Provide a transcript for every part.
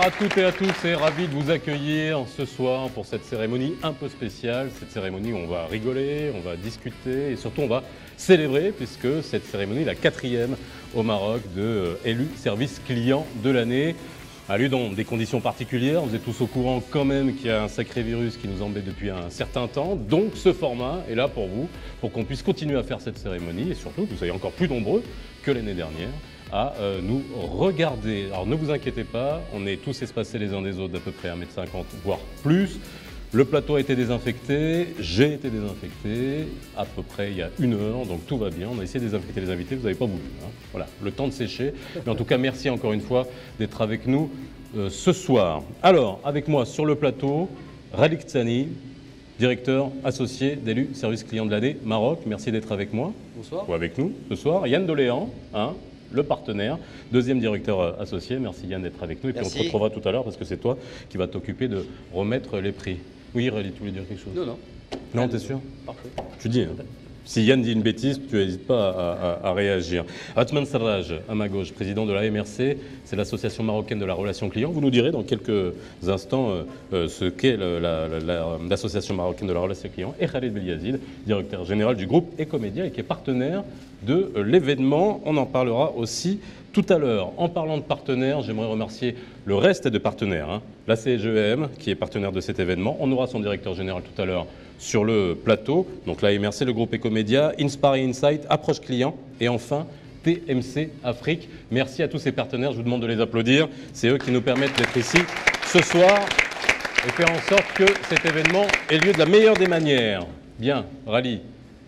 à toutes et à tous et ravi de vous accueillir ce soir pour cette cérémonie un peu spéciale. Cette cérémonie où on va rigoler, on va discuter et surtout on va célébrer puisque cette cérémonie est la 4e au Maroc de élu service client de l'année. A lieu dans des conditions particulières, vous êtes tous au courant quand même qu'il y a un sacré virus qui nous embête depuis un certain temps. Donc ce format est là pour vous, pour qu'on puisse continuer à faire cette cérémonie et surtout que vous soyez encore plus nombreux que l'année dernière à nous regarder. Alors ne vous inquiétez pas, on est tous espacés les uns des autres d'à peu près 1,50 m, voire plus. Le plateau a été désinfecté, j'ai été désinfecté à peu près il y a 1 heure, donc tout va bien. On a essayé de désinfecter les invités, vous n'avez pas voulu. Hein. Voilà, le temps de sécher. Mais en tout cas, merci encore une fois d'être avec nous ce soir. Alors, avec moi sur le plateau, Ralik Tsani, directeur associé d'Élu Service Client de l'année Maroc. Merci d'être avec moi. Bonsoir. Ou avec nous ce soir. Yann Doléan, le partenaire, 2e directeur associé. Merci Yann d'être avec nous. Et puis on se retrouvera tout à l'heure parce que c'est toi qui vas t'occuper de remettre les prix. Oui, Rally, tu voulais dire quelque chose? Non. Non, t'es sûr? Parfait. Tu dis, hein. Si Yann dit une bêtise, tu n'hésites pas à réagir. Atman Sarraj, à ma gauche, président de la MRC, c'est l'Association marocaine de la relation client. Vous nous direz dans quelques instants ce qu'est l'Association marocaine de la relation client. Et Khaled Beliazid, directeur général du groupe Ecomédia et qui est partenaire de l'événement. On en parlera aussi tout à l'heure. En parlant de partenaires, j'aimerais remercier le reste des partenaires. La CGEM, qui est partenaire de cet événement. On aura son directeur général tout à l'heure sur le plateau. Donc la MRC, le groupe Ecomédia, Inspire et Insight, Approche Client et enfin TMC Afrique. Merci à tous ces partenaires, je vous demande de les applaudir. C'est eux qui nous permettent d'être ici ce soir et faire en sorte que cet événement ait lieu de la meilleure des manières. Bien, Rally,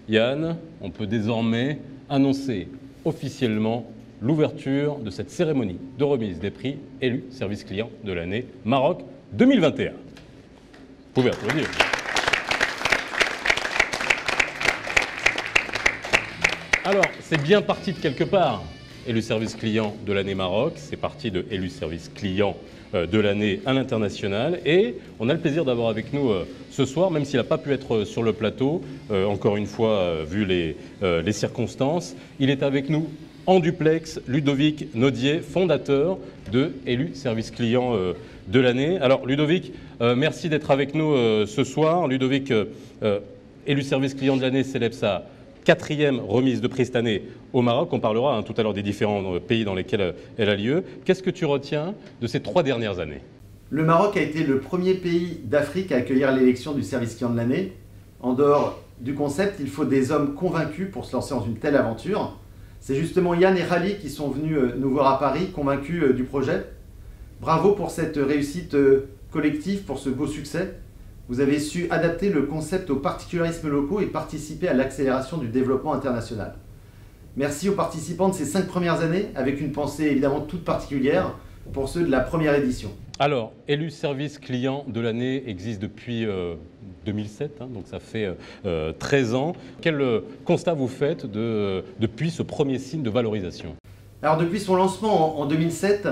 Yann, on peut désormais annoncer officiellement l'ouverture de cette cérémonie de remise des prix élu service client de l'année Maroc 2021. Vous pouvez applaudir. Alors, c'est bien parti de quelque part. Élu service client de l'année Maroc, c'est parti de élu service client de l'année à l'international. Et on a le plaisir d'avoir avec nous ce soir, même s'il n'a pas pu être sur le plateau, encore une fois, vu les circonstances. Il est avec nous en duplex, Ludovic Naudier, fondateur de élu service client de l'année. Alors Ludovic, merci d'être avec nous ce soir. Ludovic, élu service client de l'année, célèbre sa 4e remise de prix cette année au Maroc. On parlera tout à l'heure des différents pays dans lesquels elle a lieu. Qu'est-ce que tu retiens de ces 3 dernières années? Le Maroc a été le premier pays d'Afrique à accueillir l'élection du service client de l'année. En dehors du concept, il faut des hommes convaincus pour se lancer dans une telle aventure. C'est justement Yann et Rally qui sont venus nous voir à Paris, convaincus du projet. Bravo pour cette réussite collective, pour ce beau succès. Vous avez su adapter le concept aux particularismes locaux et participer à l'accélération du développement international. Merci aux participants de ces 5 premières années, avec une pensée évidemment toute particulière pour ceux de la première édition. Alors, élu service client de l'année existe depuis 2007, donc ça fait 13 ans. Quel constat vous faites depuis ce premier signe de valorisation? Alors depuis son lancement en 2007,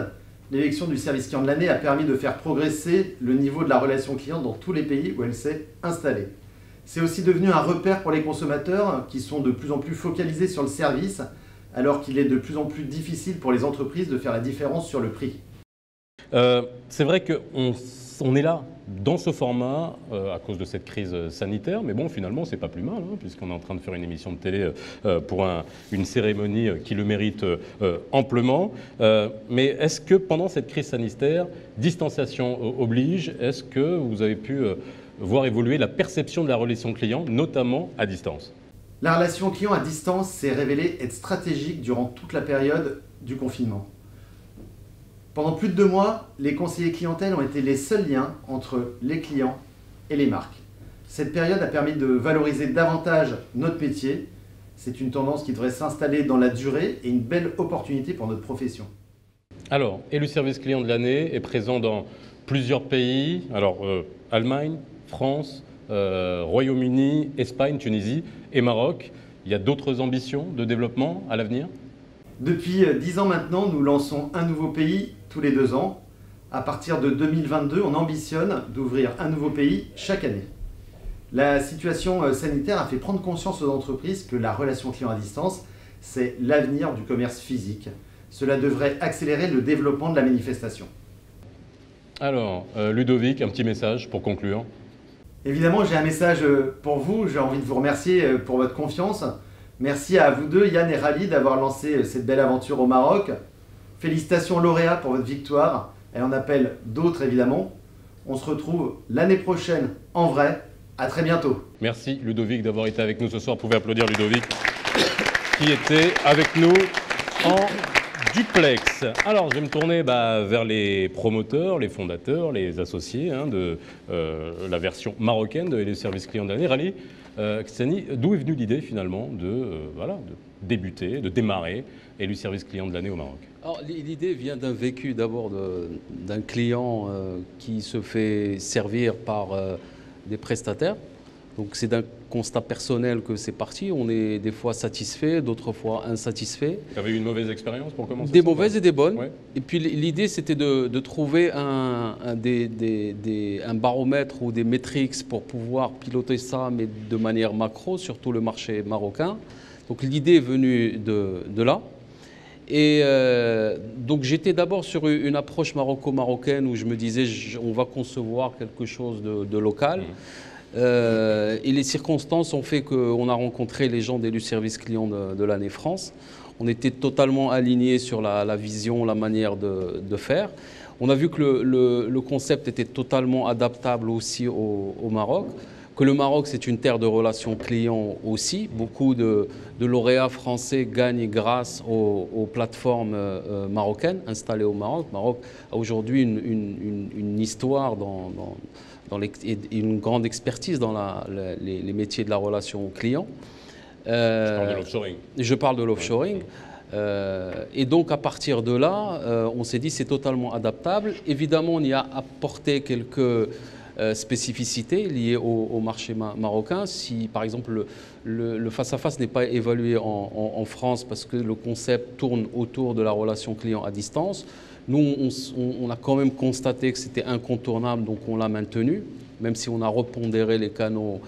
l'élection du service client de l'année a permis de faire progresser le niveau de la relation client dans tous les pays où elle s'est installée. C'est aussi devenu un repère pour les consommateurs qui sont de plus en plus focalisés sur le service, alors qu'il est de plus en plus difficile pour les entreprises de faire la différence sur le prix. C'est vrai qu'on est là dans ce format à cause de cette crise sanitaire, mais bon, finalement, c'est pas plus mal, puisqu'on est en train de faire une émission de télé pour une cérémonie qui le mérite amplement. Mais est-ce que pendant cette crise sanitaire, distanciation oblige, est-ce que vous avez pu voir évoluer la perception de la relation client, notamment à distance? La relation client à distance s'est révélée être stratégique durant toute la période du confinement. Pendant plus de 2 mois, les conseillers clientèle ont été les seuls liens entre les clients et les marques. Cette période a permis de valoriser davantage notre métier. C'est une tendance qui devrait s'installer dans la durée et une belle opportunité pour notre profession. Alors, élu service client de l'année est présent dans plusieurs pays. Alors, Allemagne, France, Royaume-Uni, Espagne, Tunisie et Maroc. Il y a d'autres ambitions de développement à l'avenir? Depuis 10 ans maintenant, nous lançons un nouveau pays tous les 2 ans. À partir de 2022, on ambitionne d'ouvrir un nouveau pays chaque année. La situation sanitaire a fait prendre conscience aux entreprises que la relation client à distance, c'est l'avenir du commerce physique. Cela devrait accélérer le développement de la manifestation. Alors, Ludovic, un petit message pour conclure. Évidemment, j'ai un message pour vous. J'ai envie de vous remercier pour votre confiance. Merci à vous deux, Yann et Rally, d'avoir lancé cette belle aventure au Maroc. Félicitations lauréats pour votre victoire. Elle en appelle d'autres, évidemment. On se retrouve l'année prochaine en vrai. À très bientôt. Merci Ludovic d'avoir été avec nous ce soir. Vous pouvez applaudir Ludovic qui était avec nous en duplex. Alors, je vais me tourner vers les promoteurs, les fondateurs, les associés de la version marocaine de les services clients de l'année. Rally, Ksani, d'où est venue l'idée finalement de débuter, de démarrer Élu service client de l'année au Maroc? Alors, l'idée vient d'un vécu d'abord d'un client qui se fait servir par des prestataires. Donc c'est d'un constat personnel que c'est parti. On est des fois satisfait, d'autres fois insatisfait. Tu avais eu une mauvaise expérience pour commencer? Des mauvaises et des bonnes. Ouais. Et puis l'idée c'était de trouver un baromètre ou des métriques pour pouvoir piloter ça, mais de manière macro, surtout le marché marocain. Donc l'idée est venue de là. Et donc j'étais d'abord sur une approche maroco-marocaine où je me disais on va concevoir quelque chose de local. Et les circonstances ont fait qu'on a rencontré les gens d'Élu Service Client de l'année France. On était totalement alignés sur la vision, la manière de faire. On a vu que le concept était totalement adaptable aussi au Maroc, que le Maroc c'est une terre de relations clients aussi. Beaucoup de lauréats français gagnent grâce aux plateformes marocaines installées au Maroc. Le Maroc a aujourd'hui une histoire une grande expertise dans les métiers de la relation client. Je parle de l'offshoring. Je parle de l'offshoring. Et donc à partir de là, on s'est dit c'est totalement adaptable. Évidemment, on y a apporté quelques spécificités liées au marché marocain. Si par exemple le face-à-face n'est pas évalué en France parce que le concept tourne autour de la relation client à distance, nous on a quand même constaté que c'était incontournable, donc on l'a maintenu, même si on a repondéré les canaux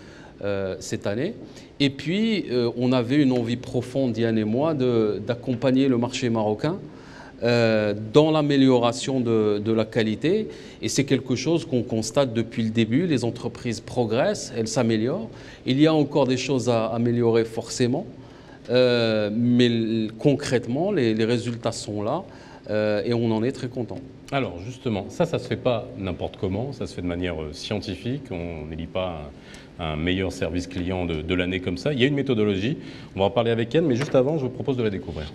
cette année. Et puis on avait une envie profonde, Yann et moi, d'accompagner le marché marocain dans l'amélioration de la qualité. Et c'est quelque chose qu'on constate depuis le début. Les entreprises progressent, elles s'améliorent. Il y a encore des choses à améliorer forcément, mais concrètement, les résultats sont là et on en est très content. Alors justement, ça se fait pas n'importe comment, ça se fait de manière scientifique. On n'élit pas un meilleur service client de l'année comme ça. Il y a une méthodologie, on va en parler avec Yann, mais juste avant, je vous propose de la découvrir.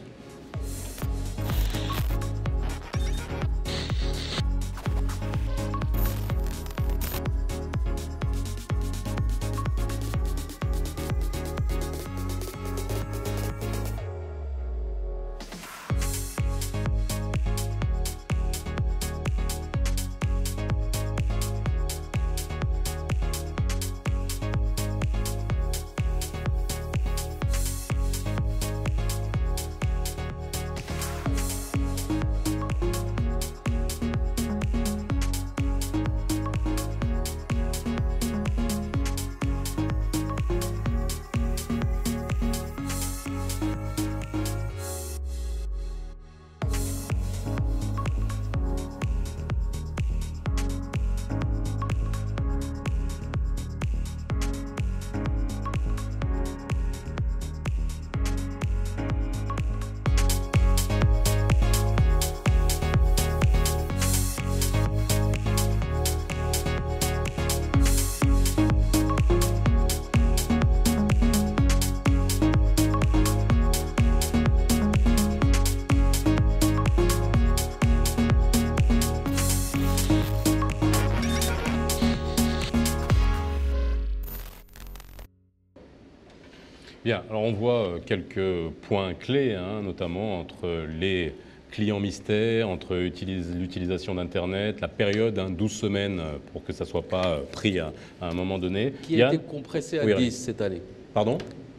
Bien, alors on voit quelques points clés, notamment entre les clients mystères, entre l'utilisation d'Internet, la période, 12 semaines pour que ça ne soit pas pris à un moment donné. Qui a été compressé à 10 cette année. Pardon?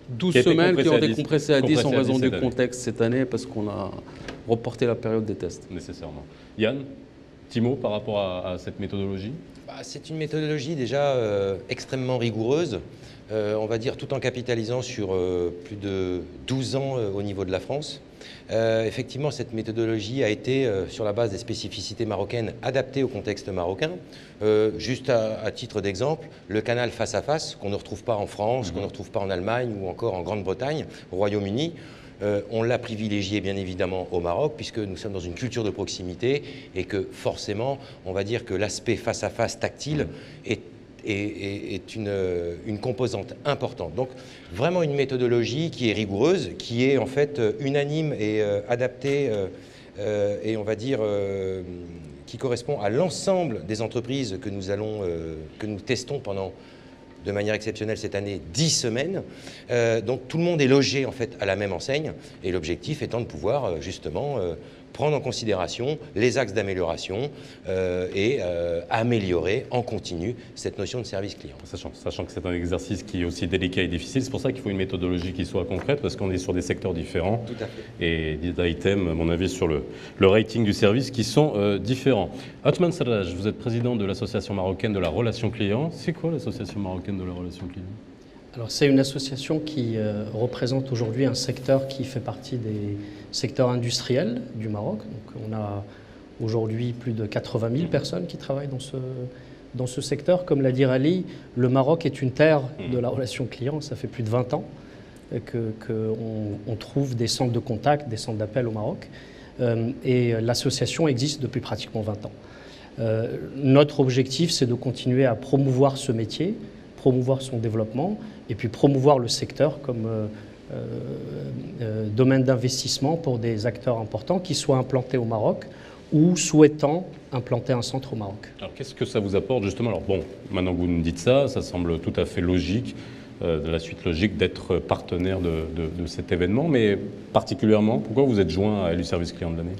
12 semaines qui ont été compressées à 10 en raison du contexte cette année parce qu'on a reporté la période des tests. Nécessairement. Yann, petit mot par rapport à cette méthodologie? C'est une méthodologie déjà extrêmement rigoureuse. On va dire tout en capitalisant sur plus de 12 ans au niveau de la France. Effectivement, cette méthodologie a été, sur la base des spécificités marocaines, adaptée au contexte marocain. Juste à titre d'exemple, le canal face à face, qu'on ne retrouve pas en France, qu'on ne retrouve pas en Allemagne ou encore en Grande-Bretagne, au Royaume-Uni, on l'a privilégié bien évidemment au Maroc, puisque nous sommes dans une culture de proximité et que forcément, on va dire que l'aspect face à face tactile est une composante importante. Donc vraiment une méthodologie qui est rigoureuse, qui est en fait unanime et adaptée et on va dire qui correspond à l'ensemble des entreprises que nous testons pendant de manière exceptionnelle cette année 10 semaines. Donc tout le monde est logé en fait à la même enseigne et l'objectif étant de pouvoir justement prendre en considération les axes d'amélioration et améliorer en continu cette notion de service client. Sachant que c'est un exercice qui est aussi délicat et difficile, c'est pour ça qu'il faut une méthodologie qui soit concrète, parce qu'on est sur des secteurs différents. Tout à fait. Et des items, à mon avis, sur le rating du service qui sont différents. Othman Serraj, vous êtes président de l'Association marocaine de la relation client. C'est quoi l'Association marocaine de la relation client ? Alors, c'est une association qui représente aujourd'hui un secteur qui fait partie des secteurs industriels du Maroc. Donc, on a aujourd'hui plus de 80 000 personnes qui travaillent dans ce secteur. Comme l'a dit Rally, le Maroc est une terre de la relation client. Ça fait plus de 20 ans qu'on trouve des centres de contact, des centres d'appel au Maroc. Et l'association existe depuis pratiquement 20 ans. Notre objectif, c'est de continuer à promouvoir ce métier, promouvoir son développement et puis promouvoir le secteur comme domaine d'investissement pour des acteurs importants qui soient implantés au Maroc ou souhaitant implanter un centre au Maroc. Alors qu'est-ce que ça vous apporte justement ? Alors bon, maintenant que vous nous dites ça, ça semble tout à fait logique, de la suite logique d'être partenaire de cet événement, mais particulièrement, pourquoi vous êtes joint à Élu Service Client de l'année ?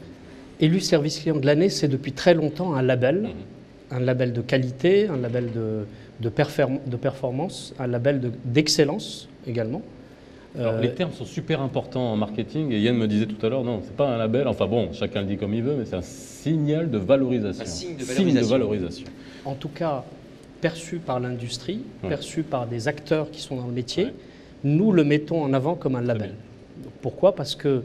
Élu Service Client de l'année, c'est depuis très longtemps un label de qualité, un label de performance, un label d'excellence également. Alors, les termes sont super importants en marketing et Yann me disait tout à l'heure, non, c'est pas un label, enfin bon, chacun le dit comme il veut, mais c'est un signal de valorisation. Un signe de valorisation. En tout cas, perçu par l'industrie, perçu par des acteurs qui sont dans le métier, nous le mettons en avant comme un label. Pourquoi ? Parce que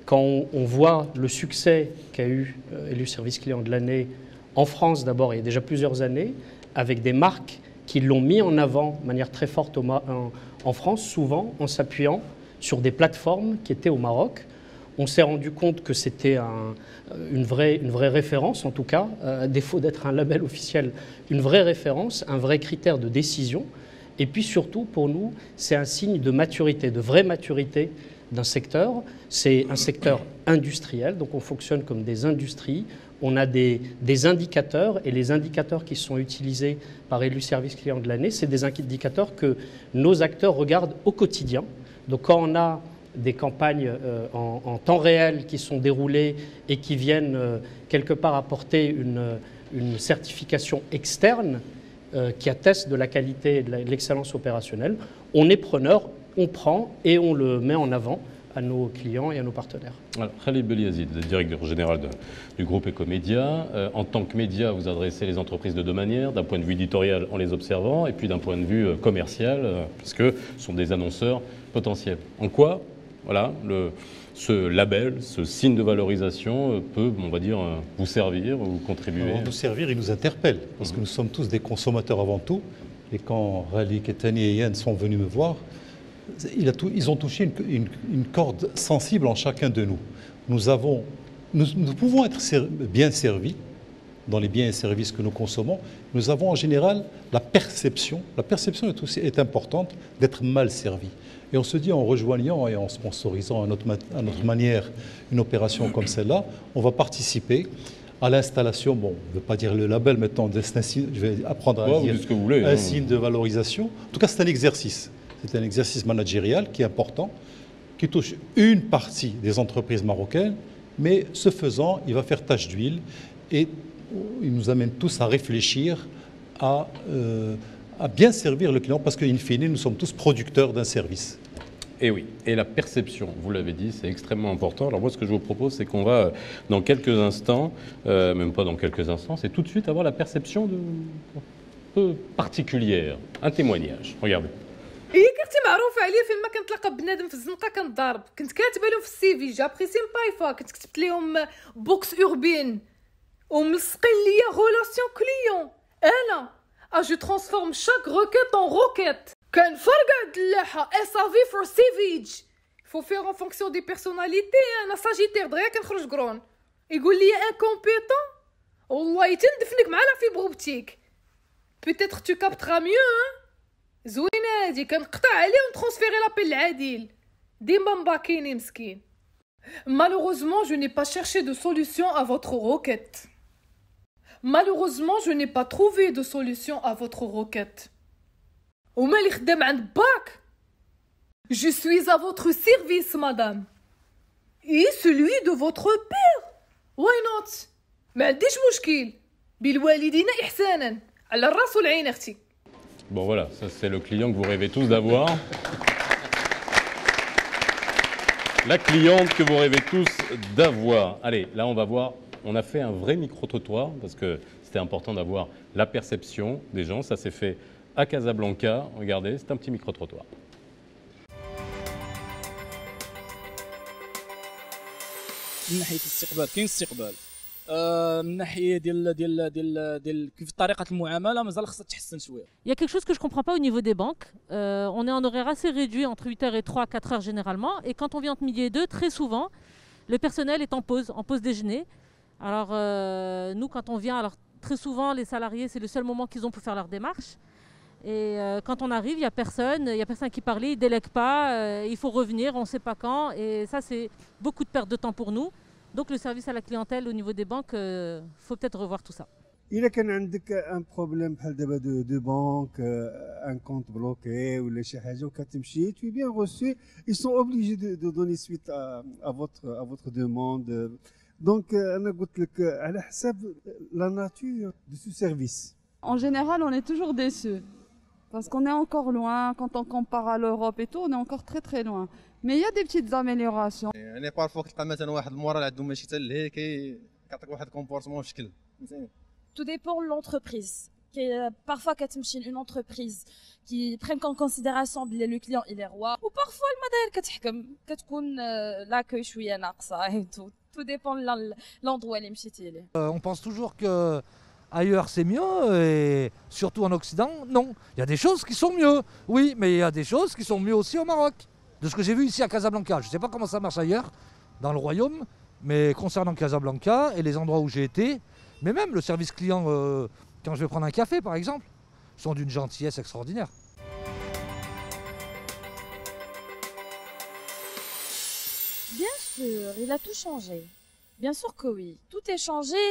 quand on voit le succès qu'a eu Élu Service Client de l'année en France d'abord, il y a déjà plusieurs années, avec des marques qui l'ont mis en avant de manière très forte en France, souvent en s'appuyant sur des plateformes qui étaient au Maroc. On s'est rendu compte que c'était une vraie référence, en tout cas, à défaut d'être un label officiel, une vraie référence, un vrai critère de décision. Et puis surtout, pour nous, c'est un signe de maturité, de vraie maturité d'un secteur. C'est un secteur industriel, donc on fonctionne comme des industries. On a des indicateurs, et les indicateurs qui sont utilisés par Élu Service Client de l'année, c'est des indicateurs que nos acteurs regardent au quotidien. Donc quand on a des campagnes en temps réel qui sont déroulées et qui viennent quelque part apporter une certification externe qui atteste de la qualité et de l'excellence opérationnelle, on est preneur, on prend et on le met en avant à nos clients et à nos partenaires. Alors, Khalid Beliazid, vous êtes directeur général du groupe Ecomédia. En tant que média, vous adressez les entreprises de deux manières, d'un point de vue éditorial en les observant et puis d'un point de vue commercial, parce que ce sont des annonceurs potentiels. En quoi, voilà, ce label, ce signe de valorisation peut, on va dire, vous servir ou contribuer? Nous servir, il nous interpelle, parce que nous sommes tous des consommateurs avant tout. Et quand Rally, Ketani et Yann sont venus me voir, ils ont touché une corde sensible en chacun de nous. Nous pouvons être bien servis dans les biens et services que nous consommons. Nous avons en général la perception est importante d'être mal servi. Et on se dit, en rejoignant et en sponsorisant à notre manière une opération comme celle-là, on va participer à l'installation, bon, je ne veux pas dire le label, maintenant, je vais apprendre à dire ce que vous voulez, un signe de valorisation. En tout cas, c'est un exercice. C'est un exercice managérial qui est important, qui touche une partie des entreprises marocaines, mais ce faisant, il va faire tache d'huile et il nous amène tous à réfléchir à bien servir le client, parce qu'in fine, nous sommes tous producteurs d'un service. Et oui, et la perception, vous l'avez dit, c'est extrêmement important. Alors moi, ce que je vous propose, c'est qu'on va, dans quelques instants, même pas dans quelques instants, c'est tout de suite avoir la perception un peu particulière, un témoignage. Regardez. كنتي معروفه عليا فين ما كنتلاقى بنادم في الزنقه كنضارب. كنت كاتبه لهم في السي في جابريسي بايفا، كنت كتبت لهم بوكس اوربين وملصقين ليا غولاسيون كليون. انا اجي ترانسفورم شاك روكيت en روكيت. كان فرقع دلاحه SAV for savage. faut faire en fonction des personnalités. انا ساجيتير دغيا كنخرج قرون يقول لي انكومبيتون والله تندفنك مع لا فيبروبتيك. peut-être tu capteras mieux. زوينه هادي كنقطع عليه ونترانسفيري لابيل العاديل ديما مباكيني مسكين. Malheureusement, je n'ai pas cherché de solution à votre requête. Malheureusement, je n'ai pas trouvé de solution à votre requête. وما اللي خدام عند باك. Je suis à votre service, madame. Et celui de votre père. Why not? ما عنديش مشكل. بالوالدين إحسانا. على الراس والعين أختي. Bon voilà, ça c'est le client que vous rêvez tous d'avoir. La cliente que vous rêvez tous d'avoir. Allez, là on va voir, on a fait un vrai micro-trottoir parce que c'était important d'avoir la perception des gens. Ça s'est fait à Casablanca. Regardez, c'est un petit micro-trottoir. من ناحيه الاستقبال كاين استقبال من ناحيه ديال كيف طريقه المعامله مازال خصها تحسن شويه. Il y a quelque chose que je comprends pas au niveau des banques. On est en horaire assez réduit entre 8h et 3, 4h généralement. Et quand on vient entre midi et 2, très souvent, le personnel est en pause déjeuner. Alors nous, quand on vient, alors très souvent, les salariés, c'est le seul moment qu'ils ont pour faire leur démarche. Et quand on arrive, il y a personne qui parle, ils ne délèguent pas, il faut revenir, on ne sait pas quand. Et ça, c'est beaucoup de perte de temps pour nous. Donc le service à la clientèle au niveau des banques, faut peut-être revoir tout ça. إذا كان عندك ان بروبليم بحال دابا دو بانك ان كونت بلوكي ولا شي حاجه وكتمشي tu es bien reçu, ils sont obligés de donner suite à votre demande. Donc انا قلت لك على حساب la nature de ce service. En général, on est toujours déçus parce qu'on est encore loin. Quand on compare à l'Europe et tout, on est encore très très loin. Mais il y a des petites améliorations. يعني بارفو كتلقى مثلا واحد المورال عنده ماشي حتى لهي كيعطيك واحد كومبورتمون في شكل. Tout dépend de l'entreprise. Parfois, quand une entreprise qui prend en considération le client il est roi, ou parfois le modèle كتكون l'accueil شويه ناقصه et tout. Tout dépend de l'endroit اللي مشيتي ليه. On pense toujours que ailleurs c'est mieux et surtout en Occident, non. Il y a des choses qui sont mieux, oui, mais il y a des choses qui sont mieux aussi au Maroc. De ce que j'ai vu ici à Casablanca, je ne sais pas comment ça marche ailleurs, dans le royaume, mais concernant Casablanca et les endroits où j'ai été, mais même le service client, quand je vais prendre un café par exemple, sont d'une gentillesse extraordinaire. Bien sûr, il a tout changé. Bien sûr que oui. Tout est changé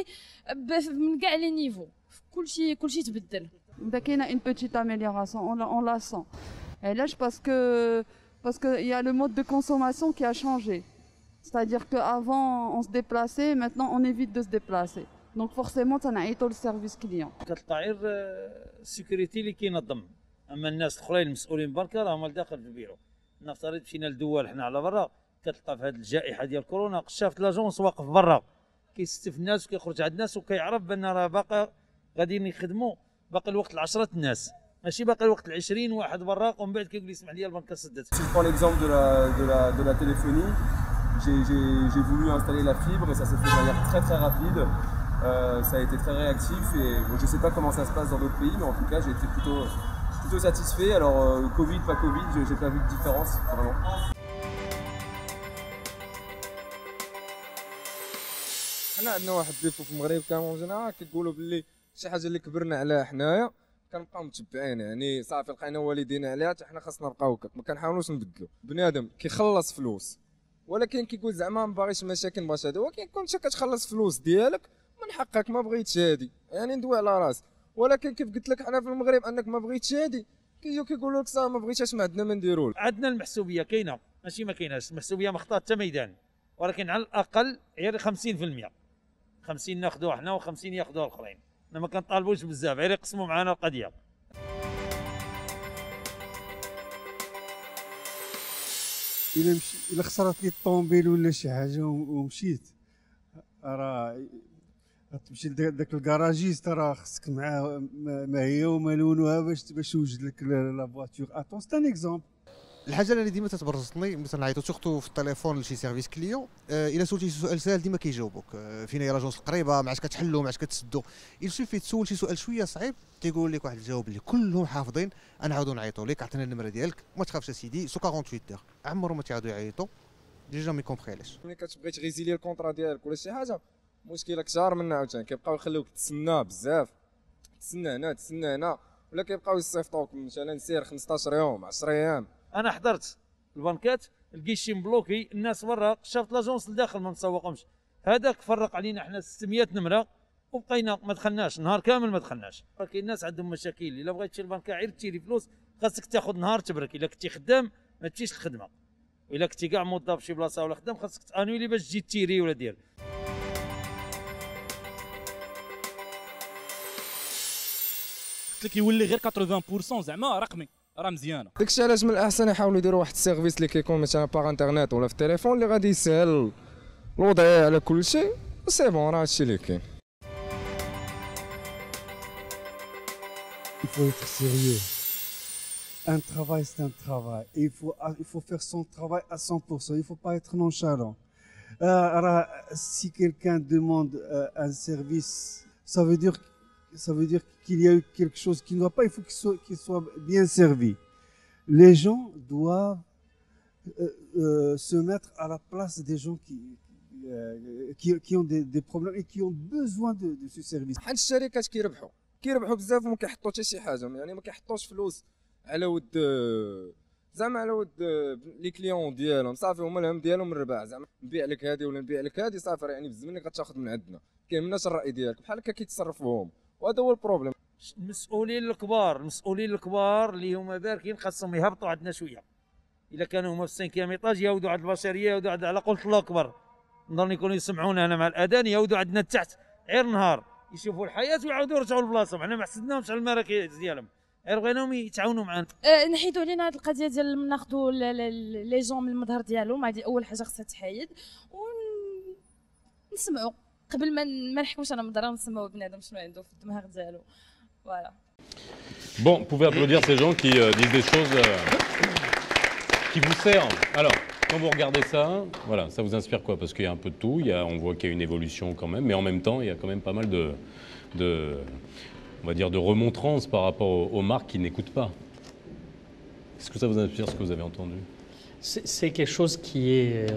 من كاع les niveaux. كلشي تبدل. Il y a une petite amélioration, on la sent. Et là, parce que il y a le mode de consommation qui a changé. C'est-à-dire qu'avant, on se déplaçait, maintenant, on évite de se déplacer. Donc forcément, ça n'a été le service client. كتلقى غير السيكوريتي اللي كينظم، اما الناس الاخرين المسؤولين بركه راهم داخل في البيرو. نفترض مشينا لدول حنا على برا، كتلقى في هذه الجائحه ديال كورونا شافت لاجونس واقف برا كيستف الناس وكيخرج عند الناس وكيعرف بان راه باقي غاديين يخدموا، باقي الوقت ل10 الناس، ماشي باقي الوقت ل20 واحد برا ومن بعد كيقول لي اسمح لي البنكه سدت. Si je prends l'exemple de la téléphonie, j'ai voulu installer la fibre et ça s'est fait de manière très très rapide. Ça a été très réactif et bon, je ne sais pas comment ça se passe dans d'autres pays, mais en tout cas j'ai été plutôt satisfait. Alors Covid, pas Covid, j'ai pas vu de différence vraiment. حنا عندنا واحد ديفو في المغرب كنوجنا كيقولوا باللي شي حاجه اللي كبرنا عليها حنايا كنبقاو متبعين، يعني صافي لقينا والدينا عليها حتى حنا خاصنا نبقاو هكاك، ما كنحاولوش نبدلو. بنادم كيخلص فلوس ولكن كيقول زعما ما باغيش مشاكل، ما باغيش هذا، ولكن كنت كتخلص فلوس ديالك من حقك ما بغيتش هادي، يعني ندوي على راسي. ولكن كيف قلت لك حنا في المغرب انك ما بغيتش هادي كيجيو كيقولوا لك صافي ما بغيتش ما عندنا ما نديرو. عندنا المحسوبيه كاينه، ماشي ما كايناش المحسوبيه، ما خطات حتى ميدان، ولكن على الاقل غير 50%، 50 ناخذوها حنا و50 ياخذوها الاخرين. ما كنطالبوش بزاف، غير يقسموا معنا القضيه. الا خسرت لي الطوموبيل ولا شي حاجه ومشيت، راه تمشي لذاك الكراجيست، راه خصك معاه ما هي وما لونها باش توجد لك لا فواتور. اتون سي ان اكزومبل. الحاجه اللي ديما تتبرزني مثلا عيطوا سورتو في التليفون لشي سيرفيس كليون الا سولتي شي سؤال ساهل ديما كيجاوبوك فين هي لاجونس القريبه ما عادش كتحلوا ما عادش كتسدوا يلسوفي تسول شي سؤال شويه صعيب تيقول لك واحد الجواب اللي كلهم حافظين نعاودوا نعيطوا لك عطينا النمره ديالك ما تخافش اسيدي سو 48 دقيقه عمرهم ما تيعاودوا يعيطوا دي جامي كومبري علاش ملي كتبغي تغيزيلي الكونطرا ديالك ولا شي حاجه مشكله كثار من عاوتاني كيبقاو يخليوك تسنى بزاف تسنى هنا تسنى هنا ولا كيبقاو يصيفطوك مثلا سير 15 يوم 10 ايام. انا حضرت البنكات الكيشي مبلوكي الناس برا شرط لاجونس لداخل ما مسوقهمش هذاك فرق علينا احنا 600 نمره وبقينا ما دخلناش نهار كامل ما دخلناش. كاين الناس عندهم مشاكل الا بغيت تمشي للبنكه غير تشري فلوس خاصك تاخذ نهار تبرك الا كنتي خدام ما تمشيش للخدمه الا كنتي كاع موظف في شي بلاصه ولا خدام خاصك تانويلي باش تجي تيري ولا دير. قلت لك يولي غير 80% زعما رقمي راه مزيانه. داكشي علاش من الاحسن يحاولوا يديروا واحد السيرفيس اللي كيكون مثلا باغ انترنيت ولا في التليفون اللي غادي يسهل الوضعيه على كل شيء سي بون راه هادشي اللي كاين. Il faut être sérieux. Un travail, c'est un travail. Et il faut faire son travail à 100%. Il ne faut pas être nonchalant. Si quelqu'un demande un service, ça veut dire qu'il y a eu quelque chose qui ne va pas. Il faut qu'il soit bien servi. Les gens doivent se mettre à la place des gens qui ont des problèmes et qui ont besoin de ce service. بحال الشركات كيربحوا بزاف وما كيحطوا حتى شي حاجه يعني ما كيحطوش فلوس على ود زعما على ود لي كليون ديالهم صافي هما الهم ديالهم الربح زعما نبيع لك هذه ولا نبيع لك هذه صافي يعني بالزمن اللي غتاخذ من عندنا كيهمناش الراي ديالك بحال هكا كيتصرفوا هم وهذا هو البروبليم. المسؤولين الكبار اللي هما باركين خاصهم يهبطوا عندنا شويه الا كانوا هما في السانكيام ايطاج يهودوا عند البشريه يهودوا على قولة الله اكبر نظن يكونوا يسمعونا هنا مع الاذان يهودوا عندنا تحت غير نهار يشوفوا الحياه ويعاودوا يرجعوا لبلاصتهم حنا ما حسدناهمش على المراكز ديالهم غير بغيناهم يتعاونوا معنا. نحيدوا لينا هذه القضيه ديال ناخذوا لي جون من المظهر ديالهم هذه اول حاجه خصها تحيد ونسمعوا قبل ما نحكموش على مظهر نسمعوا بنادم شنو عنده في الدماغ ديالو فوالا. Bon, vous pouvez applaudir ces gens qui disent des choses qui vous servent. Alors, quand vous regardez ça, voilà, ça vous inspire quoi? Parce qu'il y a un peu de tout, on voit qu'il y a une évolution quand même, mais en même temps, il y a quand même pas mal on va dire, de remontrances par rapport aux marques qui n'écoutent pas. Est-ce que ça vous inspire ce que vous avez entendu? C'est quelque chose qui est...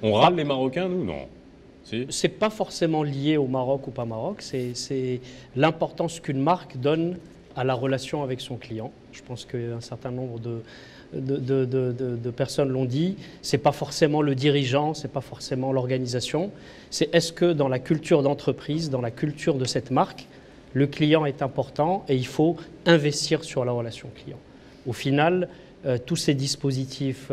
On râle les Marocains, nous? Non. Si. C'est pas forcément lié au Maroc ou pas Maroc, c'est l'importance qu'une marque donne à la relation avec son client. Je pense qu'un certain nombre de personnes l'ont dit, c'est pas forcément le dirigeant, c'est pas forcément l'organisation, c'est est-ce que dans la culture d'entreprise, dans la culture de cette marque, le client est important et il faut investir sur la relation client. Au final, tous ces dispositifs,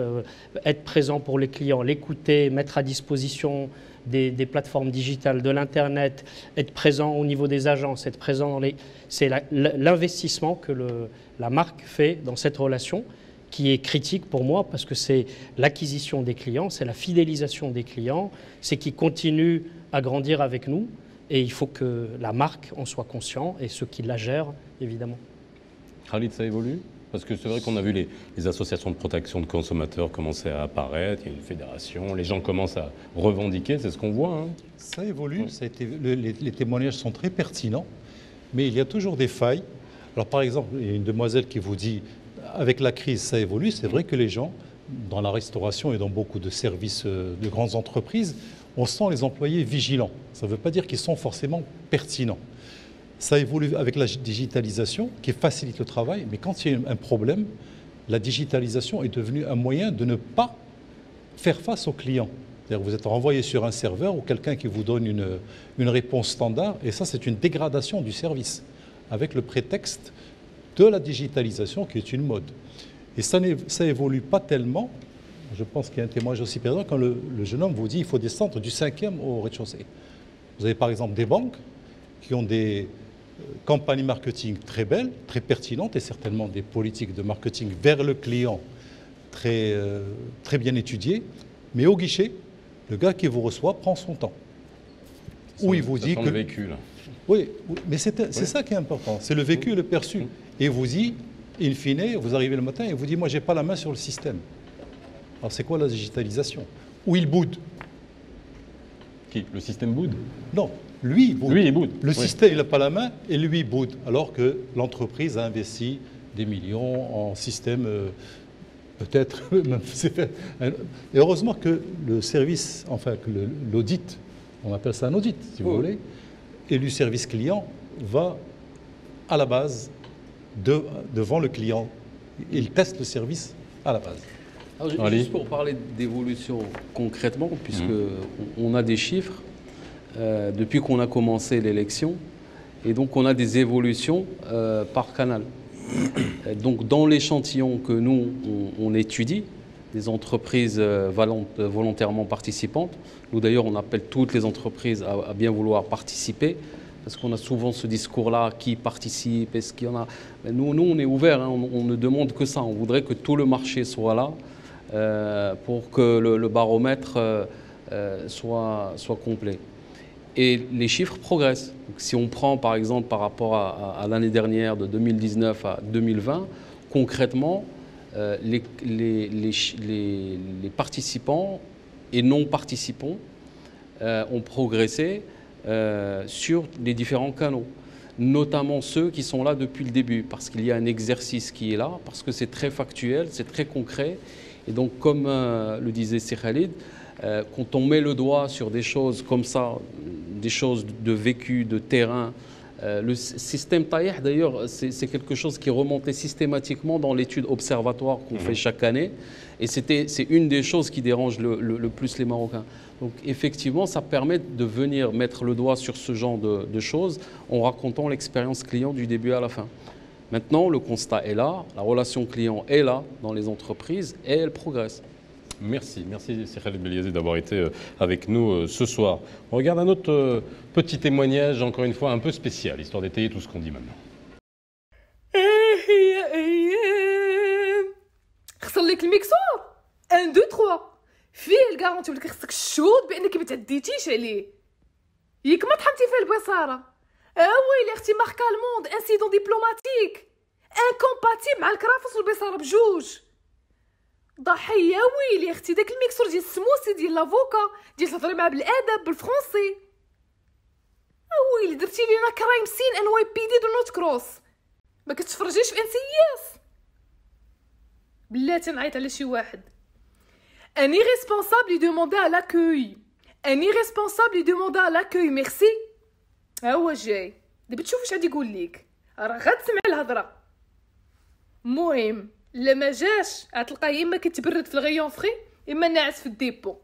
être présent pour les clients, l'écouter, mettre à disposition des plateformes digitales, de l'Internet, être présent au niveau des agences, être présent dans les... C'est l'investissement que la marque fait dans cette relation qui est critique pour moi parce que c'est l'acquisition des clients, c'est la fidélisation des clients, c'est qu'ils continuent à grandir avec nous et il faut que la marque en soit conscient et ceux qui la gèrent, évidemment. Khalid, ça évolue? Parce que c'est vrai qu'on a vu les associations de protection de consommateurs commencer à apparaître, il y a une fédération, les gens commencent à revendiquer, c'est ce qu'on voit. Hein. Ça évolue, ça a été, les témoignages sont très pertinents, mais il y a toujours des failles. Alors par exemple, il y a une demoiselle qui vous dit, avec la crise ça évolue, c'est vrai que les gens, dans la restauration et dans beaucoup de services de grandes entreprises, on sent les employés vigilants. Ça ne veut pas dire qu'ils sont forcément pertinents. Ça évolue avec la digitalisation qui facilite le travail, mais quand il y a un problème, la digitalisation est devenue un moyen de ne pas faire face aux clients. C'est-à-dire que vous êtes renvoyé sur un serveur ou quelqu'un qui vous donne une réponse standard, et ça c'est une dégradation du service, avec le prétexte de la digitalisation qui est une mode. Et ça évolue pas tellement, je pense qu'il y a un témoignage aussi présent, quand le jeune homme vous dit qu'il faut descendre du 5e au rez-de-chaussée. Vous avez par exemple des banques qui ont des campagnes marketing très belles, très pertinentes et certainement des politiques de marketing vers le client très bien étudiées, mais au guichet, le gars qui vous reçoit prend son temps. Où il vous dit que... le vécu, là. Oui, mais c'est ça qui est important, c'est le vécu et le perçu. Et il vous dit, In fine, vous arrivez le matin et vous dites, moi, je n'ai pas la main sur le système. Alors, c'est quoi la digitalisation? Ou il boude. Qui? Le système boude? Non, lui, il boude. Lui, il boude. Le système, il n'a pas la main et lui, il boude. Alors que l'entreprise a investi des millions en système, peut-être même. Et heureusement que le service, enfin, que l'audit, on appelle ça un audit, si vous voulez, et le service client va à la base devant le client. Il teste le service à la base. Alors, juste pour parler d'évolution concrètement, puisque on a des chiffres depuis qu'on a commencé l'élection, et donc on a des évolutions par canal. Donc dans l'échantillon que nous, on étudie, des entreprises volontairement participantes, nous d'ailleurs on appelle toutes les entreprises à bien vouloir participer, parce qu'on a souvent ce discours-là, qui participe, est-ce qu'il y en a... Mais nous on est ouvert, hein, on ne demande que ça, on voudrait que tout le marché soit là, pour que le baromètre soit complet. Et les chiffres progressent. Donc, si on prend par exemple par rapport à l'année dernière, de 2019 à 2020, concrètement, les participants et non-participants ont progressé sur les différents canaux, notamment ceux qui sont là depuis le début, parce qu'il y a un exercice qui est là, parce que c'est très factuel, c'est très concret. Et donc, comme le disait Sir Khalid, quand on met le doigt sur des choses comme ça, des choses de vécu, de terrain, le système Taïh, d'ailleurs, c'est quelque chose qui remontait systématiquement dans l'étude observatoire qu'on fait chaque année. Et c'est une des choses qui dérange le plus les Marocains. Donc, effectivement, ça permet de venir mettre le doigt sur ce genre de choses en racontant l'expérience client du début à la fin. Maintenant, le constat est là, la relation client est là dans les entreprises et elle progresse. Merci Sir Khalid Beliazi d'avoir été avec nous ce soir. On regarde un autre petit témoignage, encore une fois un peu spécial, histoire d'étayer tout ce qu'on dit maintenant. خسر لك الميكسور 1 2 3 فيه الكارونتي ولك خصك الشهود بانك ما تعديتيش عليه ياك ما طحنتي فيه البصاره ويلي اختي ماركا الموند انسيدون دبلوماتيك انكومباتيبل مع الكرافس والبصاره بجوج ضحيه ويلي اختي داك الميكسور ديال السموسي ديال لافوكا ديال تهضري معاه بالادب بالفرنسي ويلي درتي لينا كرايم سين ان واي بي دي دو نوت كروس ما كتفرجيش في NCIS بلاتي نعيط على شي واحد ان irresponsable lui demandait à l'accueil ان irresponsable lui demandait à l'accueil merci ها هو جاي دابا تشوف واش غادي يقول لك راه غتسمع الهضره المهم لا ما جاش غتلقاه اما كيتبرد في الغيون فري اما ناعس في الديبو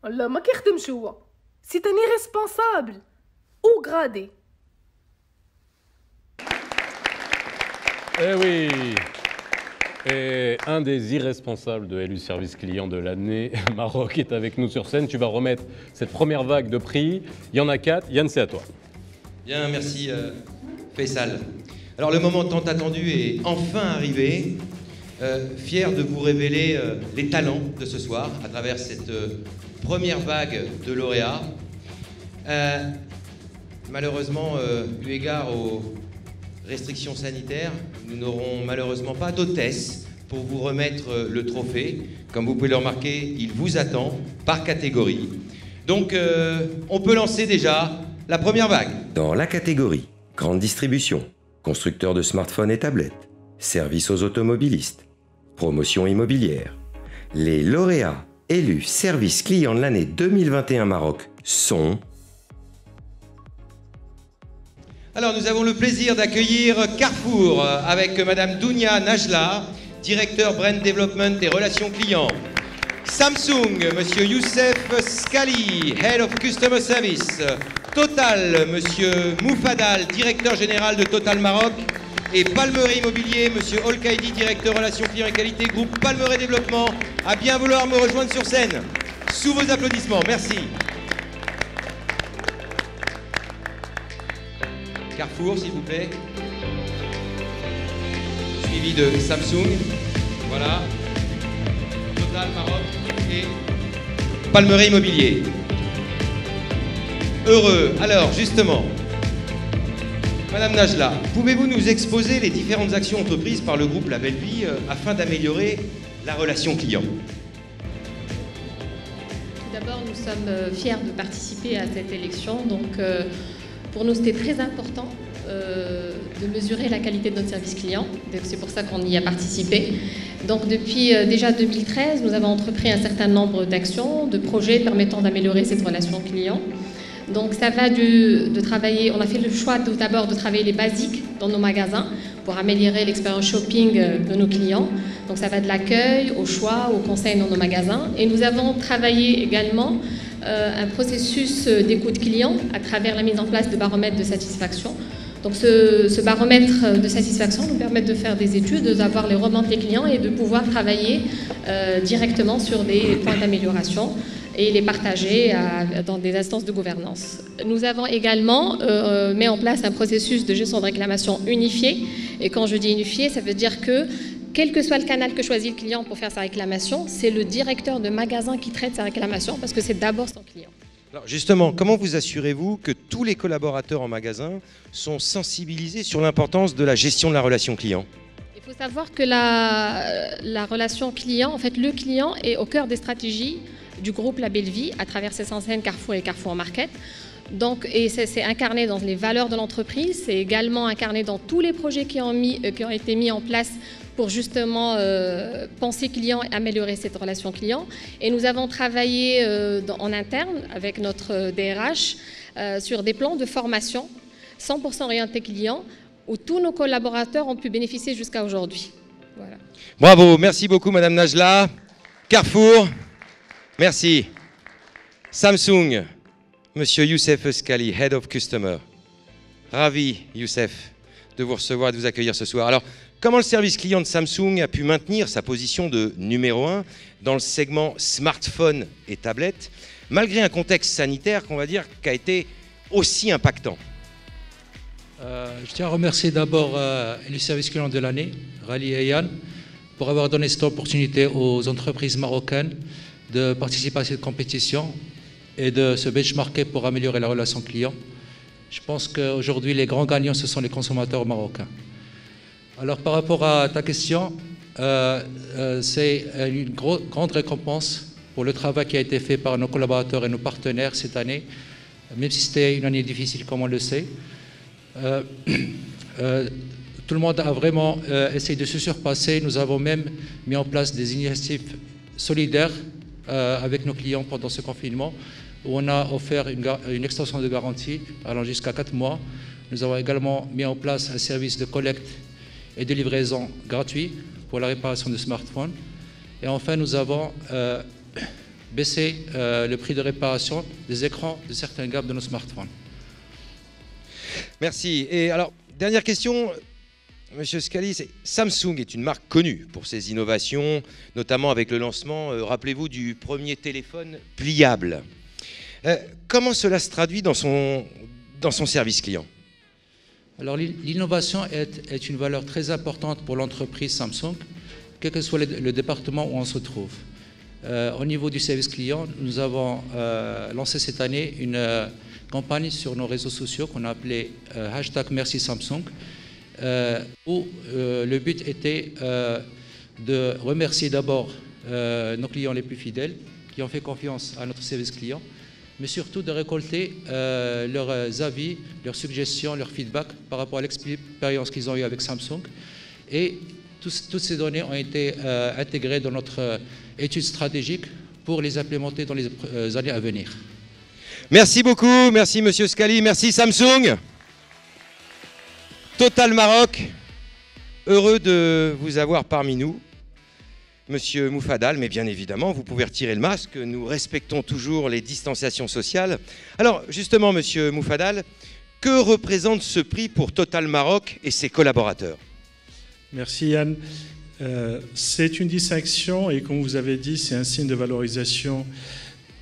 ولا ما كيخدمش هو سي ان irresponsable او غرادي. Eh oui. Et un des irresponsables de LU Service Client de l'année, Maroc, est avec nous sur scène. Tu vas remettre cette première vague de prix. Il y en a 4. Yann, c'est à toi. Bien, merci Faisal. Alors le moment tant attendu est enfin arrivé. Fier de vous révéler les talents de ce soir à travers cette première vague de lauréats. Malheureusement, eu égard aux restrictions sanitaires, nous n'aurons malheureusement pas d'hôtesse pour vous remettre le trophée. Comme vous pouvez le remarquer, il vous attend par catégorie. Donc, on peut lancer déjà la première vague. Dans la catégorie grande distribution, constructeur de smartphones et tablettes, service aux automobilistes, promotion immobilière, les lauréats élus service client de l'année 2021 Maroc sont... Alors, nous avons le plaisir d'accueillir Carrefour avec Madame Dounia Najla, directeur Brand Development et Relations Clients. Samsung, Monsieur Youssef Skali, Head of Customer Service. Total, Monsieur Moufadal, directeur général de Total Maroc. Et Palmeret Immobilier, Monsieur Olkaidi, directeur Relations Clients et Qualité, groupe Palmeret Développement, à bien vouloir me rejoindre sur scène. Sous vos applaudissements, merci. Carrefour, s'il vous plaît. Suivi de Samsung. Voilà. Total Maroc et Palmeret Immobilier. Heureux. Alors, justement, Madame Najla, pouvez-vous nous exposer les différentes actions entreprises par le groupe La Belle Vie afin d'améliorer la relation client? Tout d'abord, nous sommes fiers de participer à cette élection. Donc, pour nous, c'était très important de mesurer la qualité de notre service client. C'est pour ça qu'on y a participé. Donc, depuis déjà 2013, nous avons entrepris un certain nombre d'actions, de projets permettant d'améliorer cette relation client. Donc ça va de travailler, on a fait le choix tout d'abord de travailler les basiques dans nos magasins pour améliorer l'expérience shopping de nos clients. Donc ça va de l'accueil au choix, au conseil dans nos magasins. Et nous avons travaillé également un processus d'écoute client à travers la mise en place de baromètres de satisfaction. Donc ce baromètre de satisfaction nous permet de faire des études, d'avoir les remontées clients et de pouvoir travailler directement sur des points d'amélioration et les partager dans des instances de gouvernance. Nous avons également mis en place un processus de gestion de réclamation unifié. Et quand je dis unifié, ça veut dire que quel que soit le canal que choisit le client pour faire sa réclamation, c'est le directeur de magasin qui traite sa réclamation parce que c'est d'abord son client. Alors justement, comment vous assurez-vous que tous les collaborateurs en magasin sont sensibilisés sur l'importance de la gestion de la relation client? Il faut savoir que la relation client, en fait, le client est au cœur des stratégies du groupe La Belle Vie à travers ses enseignes Carrefour et Carrefour Market. Donc, et c'est incarné dans les valeurs de l'entreprise, c'est également incarné dans tous les projets qui ont été mis en place pour justement penser client et améliorer cette relation client. Et nous avons travaillé en interne avec notre DRH sur des plans de formation 100% orientés client où tous nos collaborateurs ont pu bénéficier jusqu'à aujourd'hui. Voilà. Bravo, merci beaucoup Madame Najla. Carrefour, merci. Samsung, Monsieur Youssef Euskali, Head of Customer. Ravi, Youssef, de vous recevoir et de vous accueillir ce soir. Alors, comment le service client de Samsung a pu maintenir sa position de numéro 1 dans le segment smartphone et tablette, malgré un contexte sanitaire qu'on va dire qui a été aussi impactant? Je tiens à remercier d'abord le service client de l'année, Rally et Yann, pour avoir donné cette opportunité aux entreprises marocaines de participer à cette compétition et de se benchmarker pour améliorer la relation client. Je pense qu'aujourd'hui, les grands gagnants, ce sont les consommateurs marocains. Alors, par rapport à ta question, c'est une grande récompense pour le travail qui a été fait par nos collaborateurs et nos partenaires cette année, même si c'était une année difficile, comme on le sait. Tout le monde a vraiment essayé de se surpasser. Nous avons même mis en place des initiatives solidaires avec nos clients pendant ce confinement, où on a offert une extension de garantie allant jusqu'à 4 mois. Nous avons également mis en place un service de collecte et de livraison gratuit pour la réparation de smartphones. Et enfin, nous avons baissé le prix de réparation des écrans de certaines gammes de nos smartphones. Merci. Et alors, dernière question, Monsieur Scali, Samsung est une marque connue pour ses innovations, notamment avec le lancement, rappelez-vous, du premier téléphone pliable. Comment cela se traduit dans son service client? Alors, l'innovation est une valeur très importante pour l'entreprise Samsung, quel que soit le département où on se trouve. Au niveau du service client, nous avons lancé cette année une campagne sur nos réseaux sociaux qu'on a appelée #Merci Samsung, où le but était de remercier d'abord nos clients les plus fidèles qui ont fait confiance à notre service client, mais surtout de récolter leurs avis, leurs suggestions, leurs feedbacks par rapport à l'expérience qu'ils ont eue avec Samsung. Et toutes ces données ont été intégrées dans notre étude stratégique pour les implémenter dans les années à venir. Merci beaucoup, merci Monsieur Scali, merci Samsung. Total Maroc, heureux de vous avoir parmi nous. Monsieur Moufadal, mais bien évidemment, vous pouvez retirer le masque, nous respectons toujours les distanciations sociales. Alors justement, Monsieur Moufadal, que représente ce prix pour Total Maroc et ses collaborateurs? Merci Yann. C'est une distinction et comme vous avez dit, c'est un signe de valorisation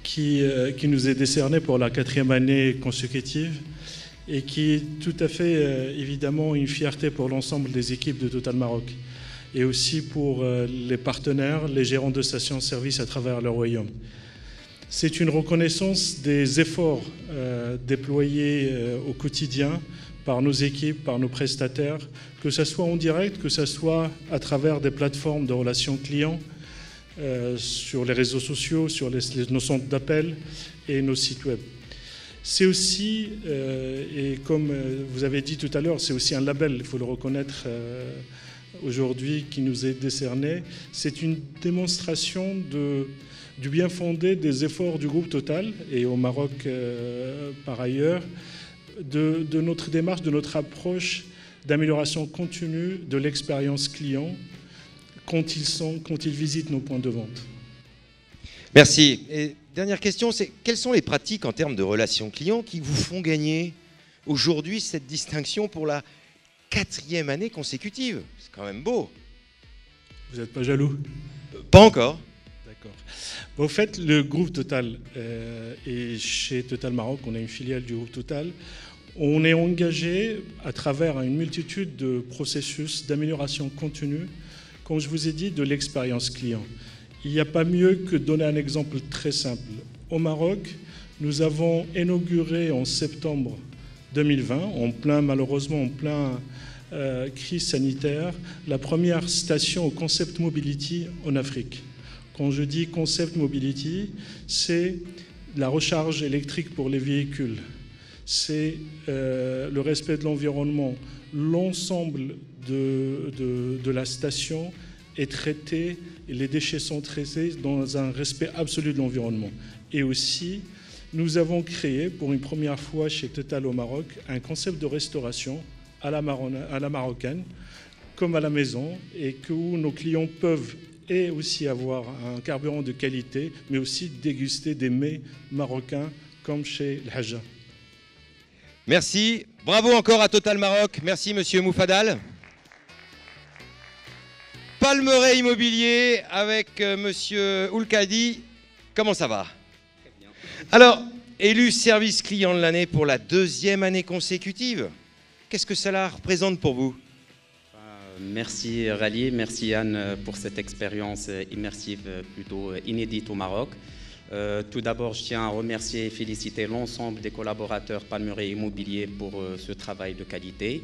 qui nous est décerné pour la 4e année consécutive et qui est tout à fait évidemment une fierté pour l'ensemble des équipes de Total Maroc et aussi pour les partenaires, les gérants de stations-service à travers le royaume. C'est une reconnaissance des efforts déployés au quotidien par nos équipes, par nos prestataires, que ce soit en direct, que ce soit à travers des plateformes de relations clients, sur les réseaux sociaux, sur nos centres d'appel et nos sites web. C'est aussi, et comme vous avez dit tout à l'heure, c'est aussi un label, il faut le reconnaître aujourd'hui, qui nous est décerné. C'est une démonstration du bien fondé des efforts du groupe Total, et au Maroc par ailleurs, de notre démarche, de notre approche d'amélioration continue de l'expérience client quand ils visitent nos points de vente. Merci. Et dernière question, c'est quelles sont les pratiques en termes de relations clients qui vous font gagner aujourd'hui cette distinction pour la 4e année consécutive? C'est quand même beau. Vous n'êtes pas jaloux? Pas encore. D'accord. Au fait, le groupe Total, et chez Total Maroc, on a une filiale du groupe Total, on est engagé à travers une multitude de processus d'amélioration continue, comme je vous ai dit, de l'expérience client. Il n'y a pas mieux que de donner un exemple très simple. Au Maroc, nous avons inauguré en septembre 2020, malheureusement en plein crise sanitaire, la première station au Concept Mobility en Afrique. Quand je dis Concept Mobility, c'est la recharge électrique pour les véhicules, c'est le respect de l'environnement. L'ensemble de la station est traité, et les déchets sont traités dans un respect absolu de l'environnement. Et aussi, nous avons créé pour une première fois chez Total au Maroc un concept de restauration à la marocaine, comme à la maison, et où nos clients peuvent et aussi avoir un carburant de qualité, mais aussi déguster des mets marocains comme chez El Hadja. Merci. Bravo encore à Total Maroc. Merci Monsieur Moufadal. Palmeraie Immobilier avec Monsieur Oulkadi. Comment ça va? Très bien. Alors, élu service client de l'année pour la 2e année consécutive, qu'est-ce que cela représente pour vous? Merci Rally, merci Yann pour cette expérience immersive plutôt inédite au Maroc. Tout d'abord, je tiens à remercier et féliciter l'ensemble des collaborateurs Palmeraie Immobilier pour ce travail de qualité.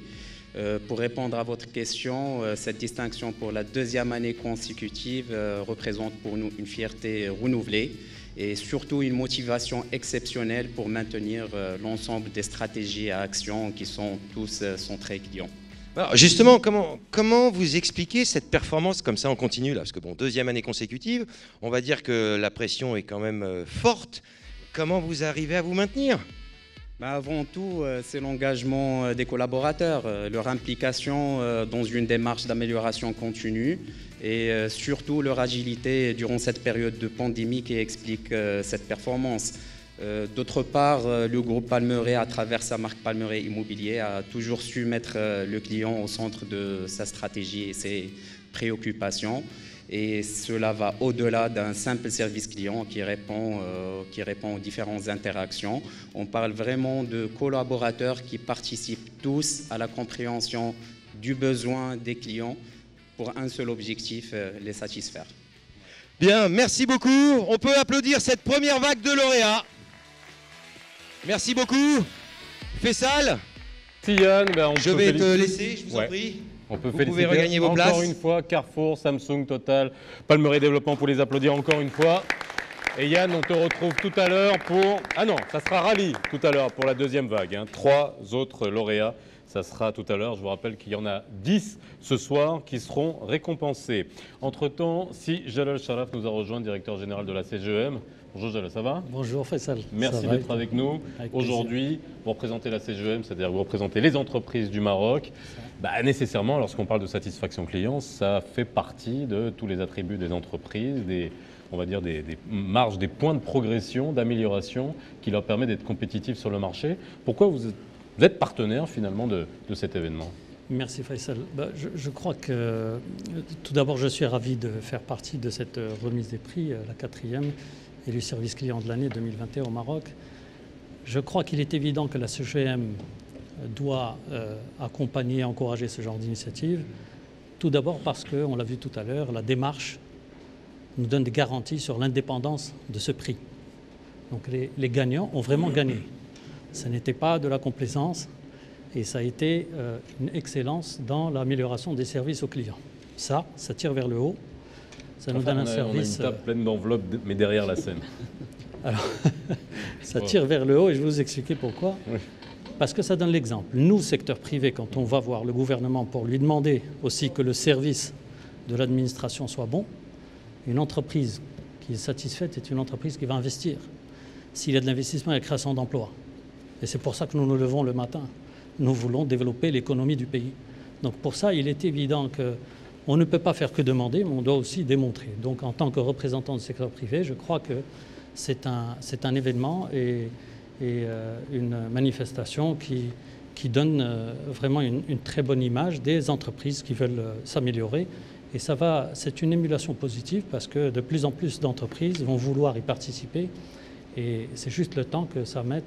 Pour répondre à votre question, cette distinction pour la 2e année consécutive représente pour nous une fierté renouvelée et surtout une motivation exceptionnelle pour maintenir l'ensemble des stratégies et actions qui sont tous centrés clients. Alors justement, comment vous expliquez cette performance comme ça en continu là? Parce que bon, 2e année consécutive, on va dire que la pression est quand même forte. Comment vous arrivez à vous maintenir? Avant tout, c'est l'engagement des collaborateurs, leur implication dans une démarche d'amélioration continue et surtout leur agilité durant cette période de pandémie qui explique cette performance. D'autre part, le groupe Palmeraie, à travers sa marque Palmeraie Immobilier, a toujours su mettre le client au centre de sa stratégie et ses préoccupations. Et cela va au-delà d'un simple service client qui répond aux différentes interactions. On parle vraiment de collaborateurs qui participent tous à la compréhension du besoin des clients pour un seul objectif, les satisfaire. Bien, merci beaucoup. On peut applaudir cette première vague de lauréats. Merci beaucoup. Faisal. Yann, je vais te laisser, je vous en prie. On peut Vous pouvez regagner vos places. Encore une fois, Carrefour, Samsung, Total, Palmeraie Développement pour les applaudir encore une fois. Et Yann, on te retrouve tout à l'heure pour... Ah non, ça sera Rally tout à l'heure pour la 2e vague. 3 autres lauréats, ça sera tout à l'heure. Je vous rappelle qu'il y en a 10 ce soir qui seront récompensés. Entre-temps, si Jalal Sharaf nous a rejoint, directeur général de la CGEM. Bonjour Jalal, ça va? Bonjour Faisal. Merci d'être avec nous. Aujourd'hui, vous représentez la CGEM, c'est-à-dire que vous représentez les entreprises du Maroc. Nécessairement, lorsqu'on parle de satisfaction client, ça fait partie de tous les attributs des entreprises, on va dire des marges, des points de progression, d'amélioration qui leur permet d'être compétitifs sur le marché. Pourquoi vous êtes partenaire finalement de cet événement? Merci Faisal. Je crois que tout d'abord, je suis ravi de faire partie de cette remise des prix, la 4e, et le service client de l'année 2021 au Maroc. Je crois qu'il est évident que la CGM doit accompagner et encourager ce genre d'initiative. Tout d'abord parce que, on l'a vu tout à l'heure, la démarche nous donne des garanties sur l'indépendance de ce prix. Donc les gagnants ont vraiment gagné. Ce n'était pas de la complaisance, et ça a été une excellence dans l'amélioration des services aux clients. Ça tire vers le haut, ça nous donne un service... On a une table pleine d'enveloppes, mais derrière la scène. Alors, ça tire vers le haut et je vais vous expliquer pourquoi. Oui. Parce que ça donne l'exemple. Nous, secteur privé, quand on va voir le gouvernement pour lui demander aussi que le service de l'administration soit bon, une entreprise qui est satisfaite est une entreprise qui va investir. S'il y a de l'investissement, il y a la création d'emplois. Et c'est pour ça que nous nous levons le matin. Nous voulons développer l'économie du pays. Donc pour ça, il est évident qu'on ne peut pas faire que demander, mais on doit aussi démontrer. Donc en tant que représentant du secteur privé, je crois que c'est un événement et une manifestation qui donne vraiment une très bonne image des entreprises qui veulent s'améliorer. Et c'est une émulation positive parce que de plus en plus d'entreprises vont vouloir y participer. Et c'est juste le temps que ça met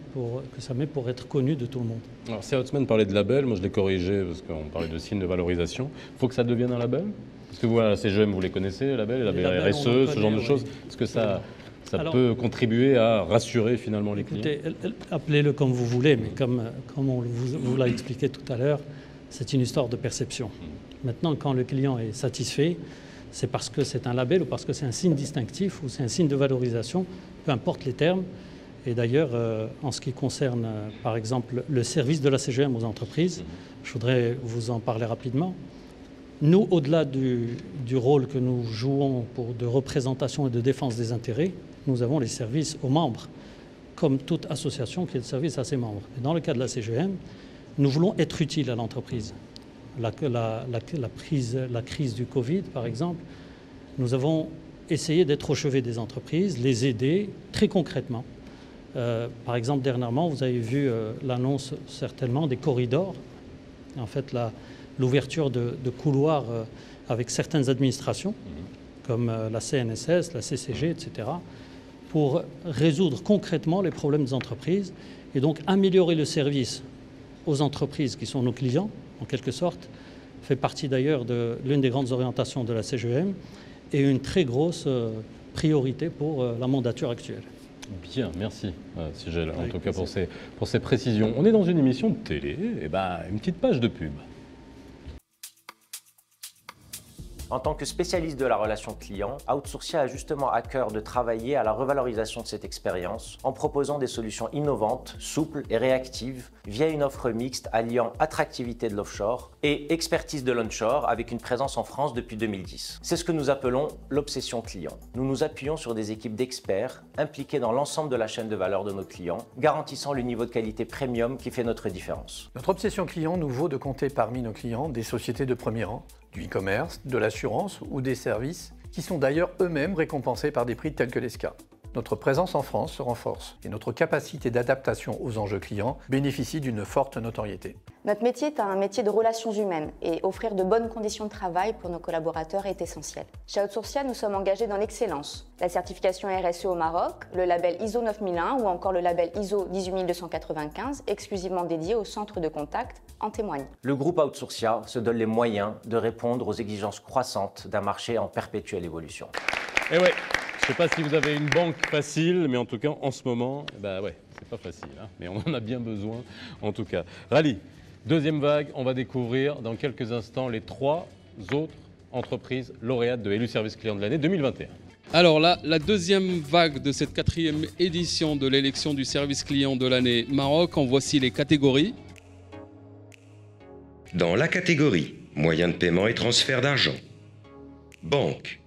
pour être connu de tout le monde. Alors si Outsman parlait de label, moi je l'ai corrigé parce qu'on parlait de signes de valorisation. Il faut que ça devienne un label? Parce que vous, à la CGM, vous les connaissez, les labels, RSE, ce genre de choses. Est-ce que ça peut contribuer à rassurer finalement les clients? Écoutez, appelez-le comme vous voulez, mais comme on vous l'a expliqué tout à l'heure, c'est une histoire de perception. Maintenant, quand le client est satisfait, c'est parce que c'est un label ou parce que c'est un signe distinctif ou c'est un signe de valorisation, peu importe les termes. Et d'ailleurs, en ce qui concerne, par exemple, le service de la CGM aux entreprises, je voudrais vous en parler rapidement. Nous, au-delà du rôle que nous jouons de représentation et de défense des intérêts, nous avons les services aux membres, comme toute association qui est de service à ses membres. Et dans le cas de la CGM, nous voulons être utiles à l'entreprise. La crise du Covid, par exemple, nous avons essayé d'être au chevet des entreprises, les aider très concrètement. Par exemple, dernièrement, vous avez vu l'annonce certainement des corridors. En fait, l'ouverture de couloirs avec certaines administrations, comme la CNSS, la CCG, etc., pour résoudre concrètement les problèmes des entreprises et donc améliorer le service aux entreprises qui sont nos clients, en quelque sorte, fait partie d'ailleurs de l'une des grandes orientations de la CGM et une très grosse priorité pour la mandature actuelle. Bien, merci Sigel, en tout cas pour ces précisions. On est dans une émission de télé, et une petite page de pub. En tant que spécialiste de la relation client, Outsourcia a justement à cœur de travailler à la revalorisation de cette expérience en proposant des solutions innovantes, souples et réactives via une offre mixte alliant attractivité de l'offshore et expertise de l'onshore avec une présence en France depuis 2010. C'est ce que nous appelons l'obsession client. Nous nous appuyons sur des équipes d'experts impliqués dans l'ensemble de la chaîne de valeur de nos clients, garantissant le niveau de qualité premium qui fait notre différence. Notre obsession client nous vaut de compter parmi nos clients des sociétés de premier rang, du e-commerce, de l'assurance ou des services qui sont d'ailleurs eux-mêmes récompensés par des prix tels que l'ESCA. Notre présence en France se renforce et notre capacité d'adaptation aux enjeux clients bénéficie d'une forte notoriété. Notre métier est un métier de relations humaines et offrir de bonnes conditions de travail pour nos collaborateurs est essentiel. Chez Outsourcia, nous sommes engagés dans l'excellence. La certification RSE au Maroc, le label ISO 9001 ou encore le label ISO 18295, exclusivement dédié au centre de contact, en témoignent. Le groupe Outsourcia se donne les moyens de répondre aux exigences croissantes d'un marché en perpétuelle évolution. Et ouais. Je ne sais pas si vous avez une banque facile, mais en tout cas, en ce moment, c'est pas facile, hein, mais on en a bien besoin, en tout cas. Rally, deuxième vague, on va découvrir dans quelques instants les 3 autres entreprises lauréates de Élu Service Client de l'année 2021. Alors là, la deuxième vague de cette 4e édition de l'élection du service client de l'année Maroc, en voici les catégories. Dans la catégorie moyens de paiement et transfert d'argent, banque,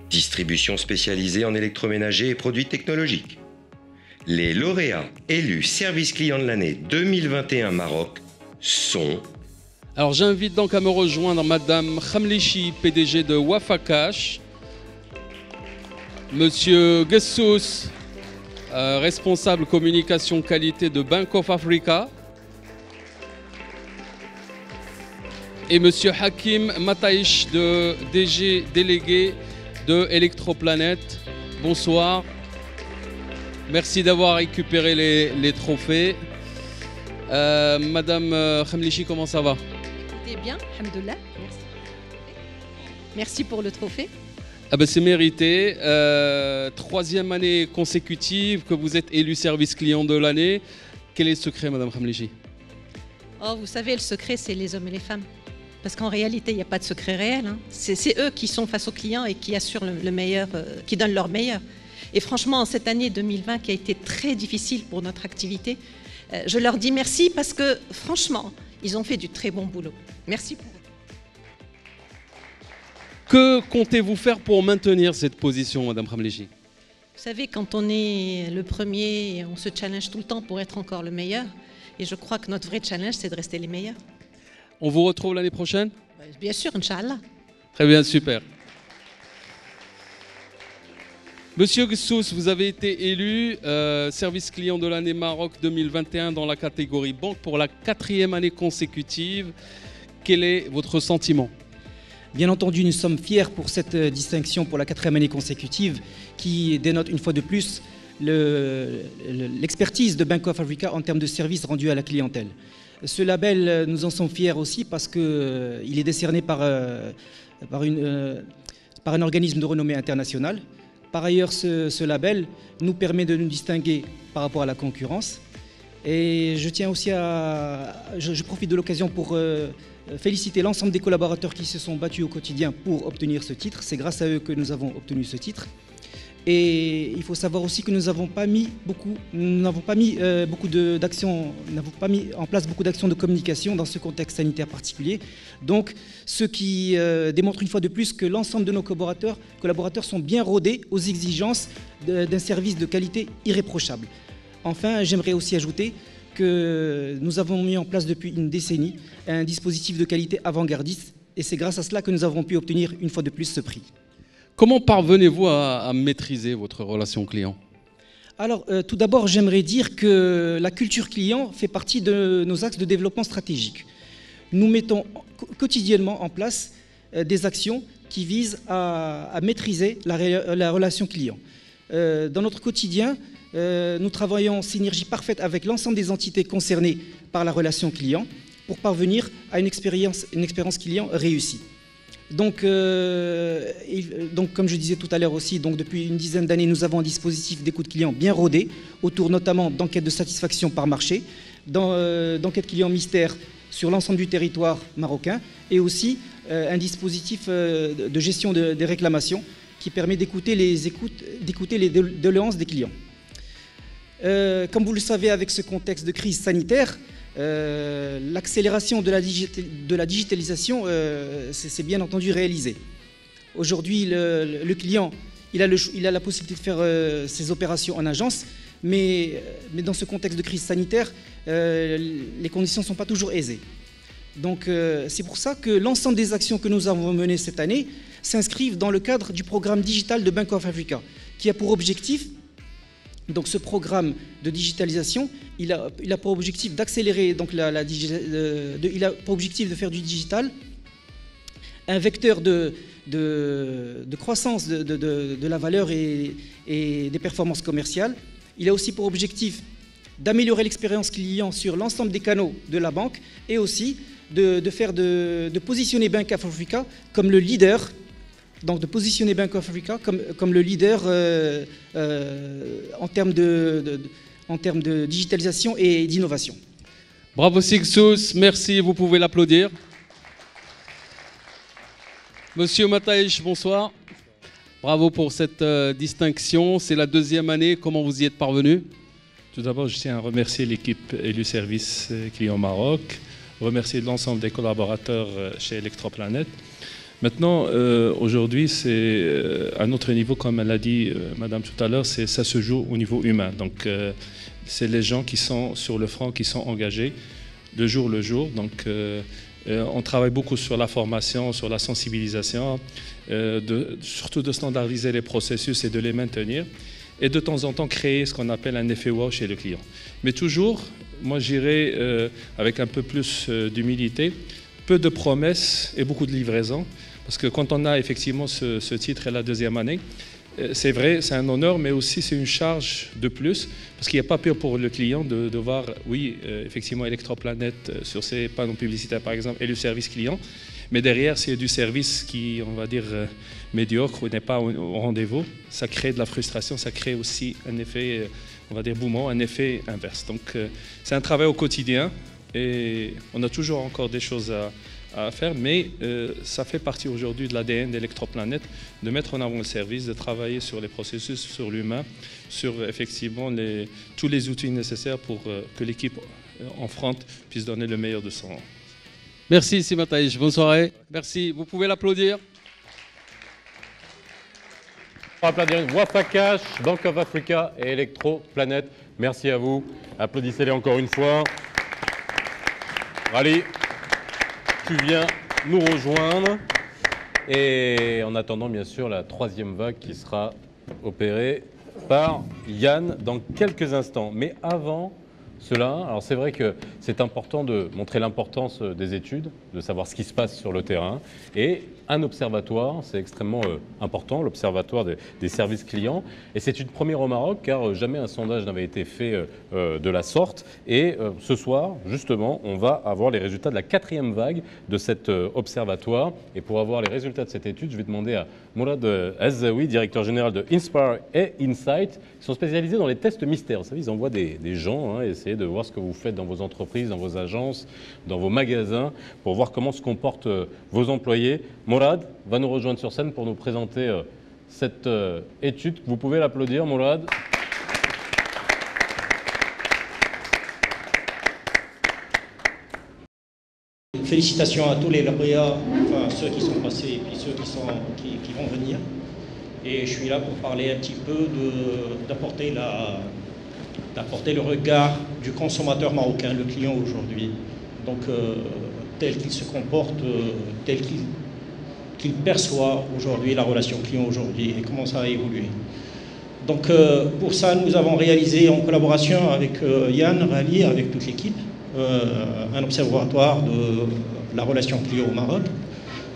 distribution spécialisée en électroménager et produits technologiques. Les lauréats élus service client de l'année 2021 Maroc sont... Alors j'invite donc à me rejoindre Madame Khamlichi, PDG de Wafa Cash, Monsieur Gessous, responsable communication qualité de Bank of Africa, et Monsieur Hakim Mataïch, DG délégué de Electroplanète. Bonsoir. Merci d'avoir récupéré les trophées. Madame Khamlichi, comment ça va? Écoutez bien, alhamdoulilah. Merci. Merci pour le trophée. C'est mérité. 3e année consécutive que vous êtes élu service client de l'année. Quel est le secret, Madame Khamlichi? Oh, vous savez, le secret, c'est les hommes et les femmes. Parce qu'en réalité, il n'y a pas de secret réel. Hein. C'est eux qui sont face aux clients et qui assurent le meilleur, qui donnent leur meilleur. Et franchement, cette année 2020 qui a été très difficile pour notre activité, je leur dis merci parce que franchement, ils ont fait du très bon boulot. Merci pour eux. Que comptez-vous faire pour maintenir cette position, Madame Khamlechi? Vous savez, quand on est le premier, on se challenge tout le temps pour être encore le meilleur. Et je crois que notre vrai challenge, c'est de rester les meilleurs. On vous retrouve l'année prochaine? Bien sûr, Inch'Allah. Très bien, super. Monsieur Gessous, vous avez été élu service client de l'année Maroc 2021 dans la catégorie banque pour la 4e année consécutive. Quel est votre sentiment? Bien entendu, nous sommes fiers pour cette distinction pour la 4e année consécutive qui dénote une fois de plus l'expertise de Bank of Africa en termes de services rendus à la clientèle. Ce label, nous en sommes fiers aussi parce qu'il est décerné par un organisme de renommée internationale. Par ailleurs, ce label nous permet de nous distinguer par rapport à la concurrence. Et je tiens aussi je profite de l'occasion pour féliciter l'ensemble des collaborateurs qui se sont battus au quotidien pour obtenir ce titre. C'est grâce à eux que nous avons obtenu ce titre. Et il faut savoir aussi que nous n'avons pas mis en place beaucoup d'actions de communication dans ce contexte sanitaire particulier. Donc, ce qui démontre une fois de plus que l'ensemble de nos collaborateurs sont bien rodés aux exigences d'un service de qualité irréprochable. Enfin, j'aimerais aussi ajouter que nous avons mis en place depuis une décennie un dispositif de qualité avant-gardiste et c'est grâce à cela que nous avons pu obtenir une fois de plus ce prix. Comment parvenez-vous à maîtriser votre relation client? Alors, tout d'abord, j'aimerais dire que la culture client fait partie de nos axes de développement stratégique. Nous mettons quotidiennement en place des actions qui visent à maîtriser la relation client. Dans notre quotidien, nous travaillons en synergie parfaite avec l'ensemble des entités concernées par la relation client pour parvenir à une expérience client réussie. Donc, comme je disais tout à l'heure aussi, depuis une dizaine d'années, nous avons un dispositif d'écoute client bien rodé, autour notamment d'enquêtes de satisfaction par marché, d'enquêtes client mystère sur l'ensemble du territoire marocain, et aussi un dispositif de gestion des réclamations qui permet d'écouter les doléances des clients. Comme vous le savez, avec ce contexte de crise sanitaire, l'accélération de la digitalisation c'est bien entendu réalisé. Aujourd'hui, le client il a la possibilité de faire ses opérations en agence, mais dans ce contexte de crise sanitaire, les conditions ne sont pas toujours aisées. Donc c'est pour ça que l'ensemble des actions que nous avons menées cette année s'inscrivent dans le cadre du programme digital de Bank of Africa, qui a pour objectif, donc ce programme de digitalisation, il a pour objectif d'accélérer, donc il a pour objectif de faire du digital un vecteur de croissance de la valeur et des performances commerciales. Il a aussi pour objectif d'améliorer l'expérience client sur l'ensemble des canaux de la banque et aussi de positionner Bank of Africa comme le leader. Donc de positionner Bank of Africa comme le leader en termes de digitalisation et d'innovation. Bravo Sixous, merci, vous pouvez l'applaudir. Monsieur Mataïch, bonsoir. Bravo pour cette distinction, c'est la 2e année, comment vous y êtes parvenu? Tout d'abord, je tiens à remercier l'équipe élue Service Client Maroc, remercier l'ensemble des collaborateurs chez Electroplanet. Maintenant, aujourd'hui, c'est à notre niveau, comme elle a dit Madame tout à l'heure, ça se joue au niveau humain. Donc, c'est les gens qui sont sur le front, qui sont engagés de jour le jour. Donc, on travaille beaucoup sur la formation, sur la sensibilisation, surtout de standardiser les processus et de les maintenir. Et de temps en temps, créer ce qu'on appelle un effet wow chez le client. Mais toujours, moi, j'irai avec un peu plus d'humilité, peu de promesses et beaucoup de livraisons. Parce que quand on a effectivement ce titre et la 2e année, c'est vrai, c'est un honneur, mais aussi c'est une charge de plus. Parce qu'il n'y a pas peur pour le client de voir, oui, effectivement, Electroplanet sur ses panneaux publicitaires, par exemple, et le service client. Mais derrière, s'il y a du service qui, on va dire, médiocre ou n'est pas au rendez-vous, ça crée de la frustration, ça crée aussi un effet, on va dire, boumant, un effet inverse. Donc, c'est un travail au quotidien. et on a toujours encore des choses à faire, mais ça fait partie aujourd'hui de l'ADN d'Electroplanète de mettre en avant le service, de travailler sur les processus, sur l'humain, sur effectivement tous les outils nécessaires pour que l'équipe en front puisse donner le meilleur de son. Merci Simataïch, bonne soirée. Merci, vous pouvez l'applaudir. On va applaudir Wafa Cash, Bank of Africa et Electroplanète. Merci à vous. Applaudissez-les encore une fois. Rally, tu viens nous rejoindre. Et en attendant, bien sûr, la troisième vague qui sera opérée par Yann dans quelques instants. Mais avant cela, alors c'est vrai que c'est important de montrer l'importance des études, de savoir ce qui se passe sur le terrain. Et un observatoire, c'est extrêmement important, l'observatoire des services clients. Et c'est une première au Maroc, car jamais un sondage n'avait été fait de la sorte. Et ce soir, justement, on va avoir les résultats de la 4e vague de cet observatoire. Et pour avoir les résultats de cette étude, je vais demander à Mourad Azzaoui, directeur général de Inspire et Insight, qui sont spécialisés dans les tests mystères. Vous savez, ils envoient des gens essayer de voir ce que vous faites dans vos entreprises, dans vos agences, dans vos magasins, pour voir comment se comportent vos employés. Mourad va nous rejoindre sur scène pour nous présenter cette étude. Vous pouvez l'applaudir, Mourad. Félicitations à tous les lauréats, enfin ceux qui sont passés et puis ceux qui vont venir. Et je suis là pour parler un petit peu d'apporter le regard du consommateur marocain, le client aujourd'hui. Donc tel qu'il se comporte, tel qu'il perçoit aujourd'hui la relation client aujourd'hui et comment ça a évolué. Donc pour ça, nous avons réalisé en collaboration avec Yann Rally, avec toute l'équipe, un observatoire de la relation client au Maroc.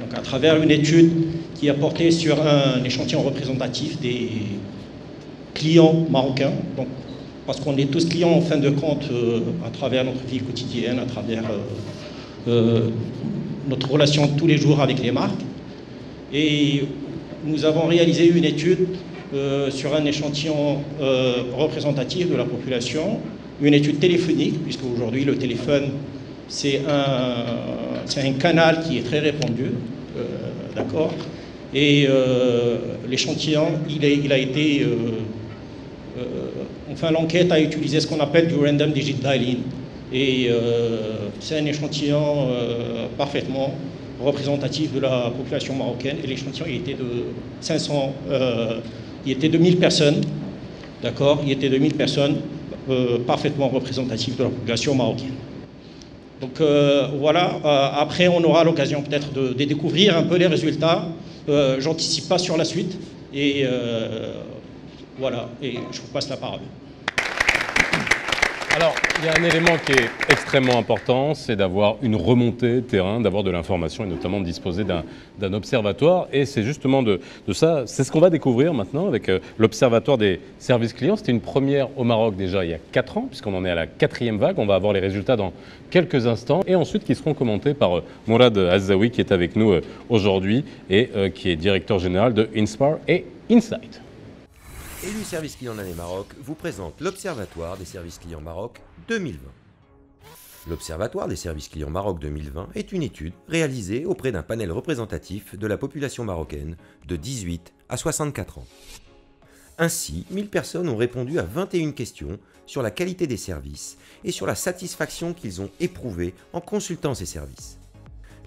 Donc à travers une étude qui a porté sur un échantillon représentatif des clients marocains. Donc, parce qu'on est tous clients en fin de compte à travers notre vie quotidienne, à travers notre relation tous les jours avec les marques. Et nous avons réalisé une étude sur un échantillon représentatif de la population, une étude téléphonique, puisque aujourd'hui le téléphone c'est un canal qui est très répandu, d'accord. Et l'échantillon, il a été, enfin l'enquête a utilisé ce qu'on appelle du random digit dialing. Et c'est un échantillon parfaitement représentatif de la population marocaine. Et l'échantillon, il était de 500, il était de 1000 personnes, d'accord. Il était de 1000 personnes parfaitement représentatif de la population marocaine. Donc voilà, après on aura l'occasion peut-être de découvrir un peu les résultats. J'anticipe pas sur la suite et voilà, et je vous passe la parole. Alors, il y a un élément qui est extrêmement important, c'est d'avoir une remontée terrain, d'avoir de l'information et notamment de disposer d'un observatoire. Et c'est justement de ça, c'est ce qu'on va découvrir maintenant avec l'observatoire des services clients. C'était une première au Maroc déjà il y a 4 ans, puisqu'on en est à la 4e vague. On va avoir les résultats dans quelques instants et ensuite qui seront commentés par Mourad Azzaoui qui est avec nous aujourd'hui et qui est directeur général de Inspire et Insight. Élu Service Client de l'année Maroc vous présente l'Observatoire des services clients Maroc 2020. L'Observatoire des services clients Maroc 2020 est une étude réalisée auprès d'un panel représentatif de la population marocaine de 18 à 64 ans. Ainsi, 1000 personnes ont répondu à 21 questions sur la qualité des services et sur la satisfaction qu'ils ont éprouvée en consultant ces services.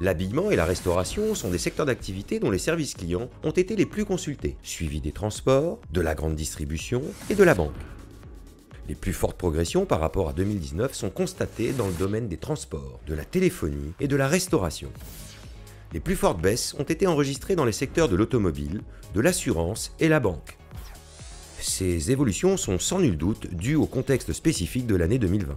L'habillement et la restauration sont des secteurs d'activité dont les services clients ont été les plus consultés, suivis des transports, de la grande distribution et de la banque. Les plus fortes progressions par rapport à 2019 sont constatées dans le domaine des transports, de la téléphonie et de la restauration. Les plus fortes baisses ont été enregistrées dans les secteurs de l'automobile, de l'assurance et la banque. Ces évolutions sont sans nul doute dues au contexte spécifique de l'année 2020.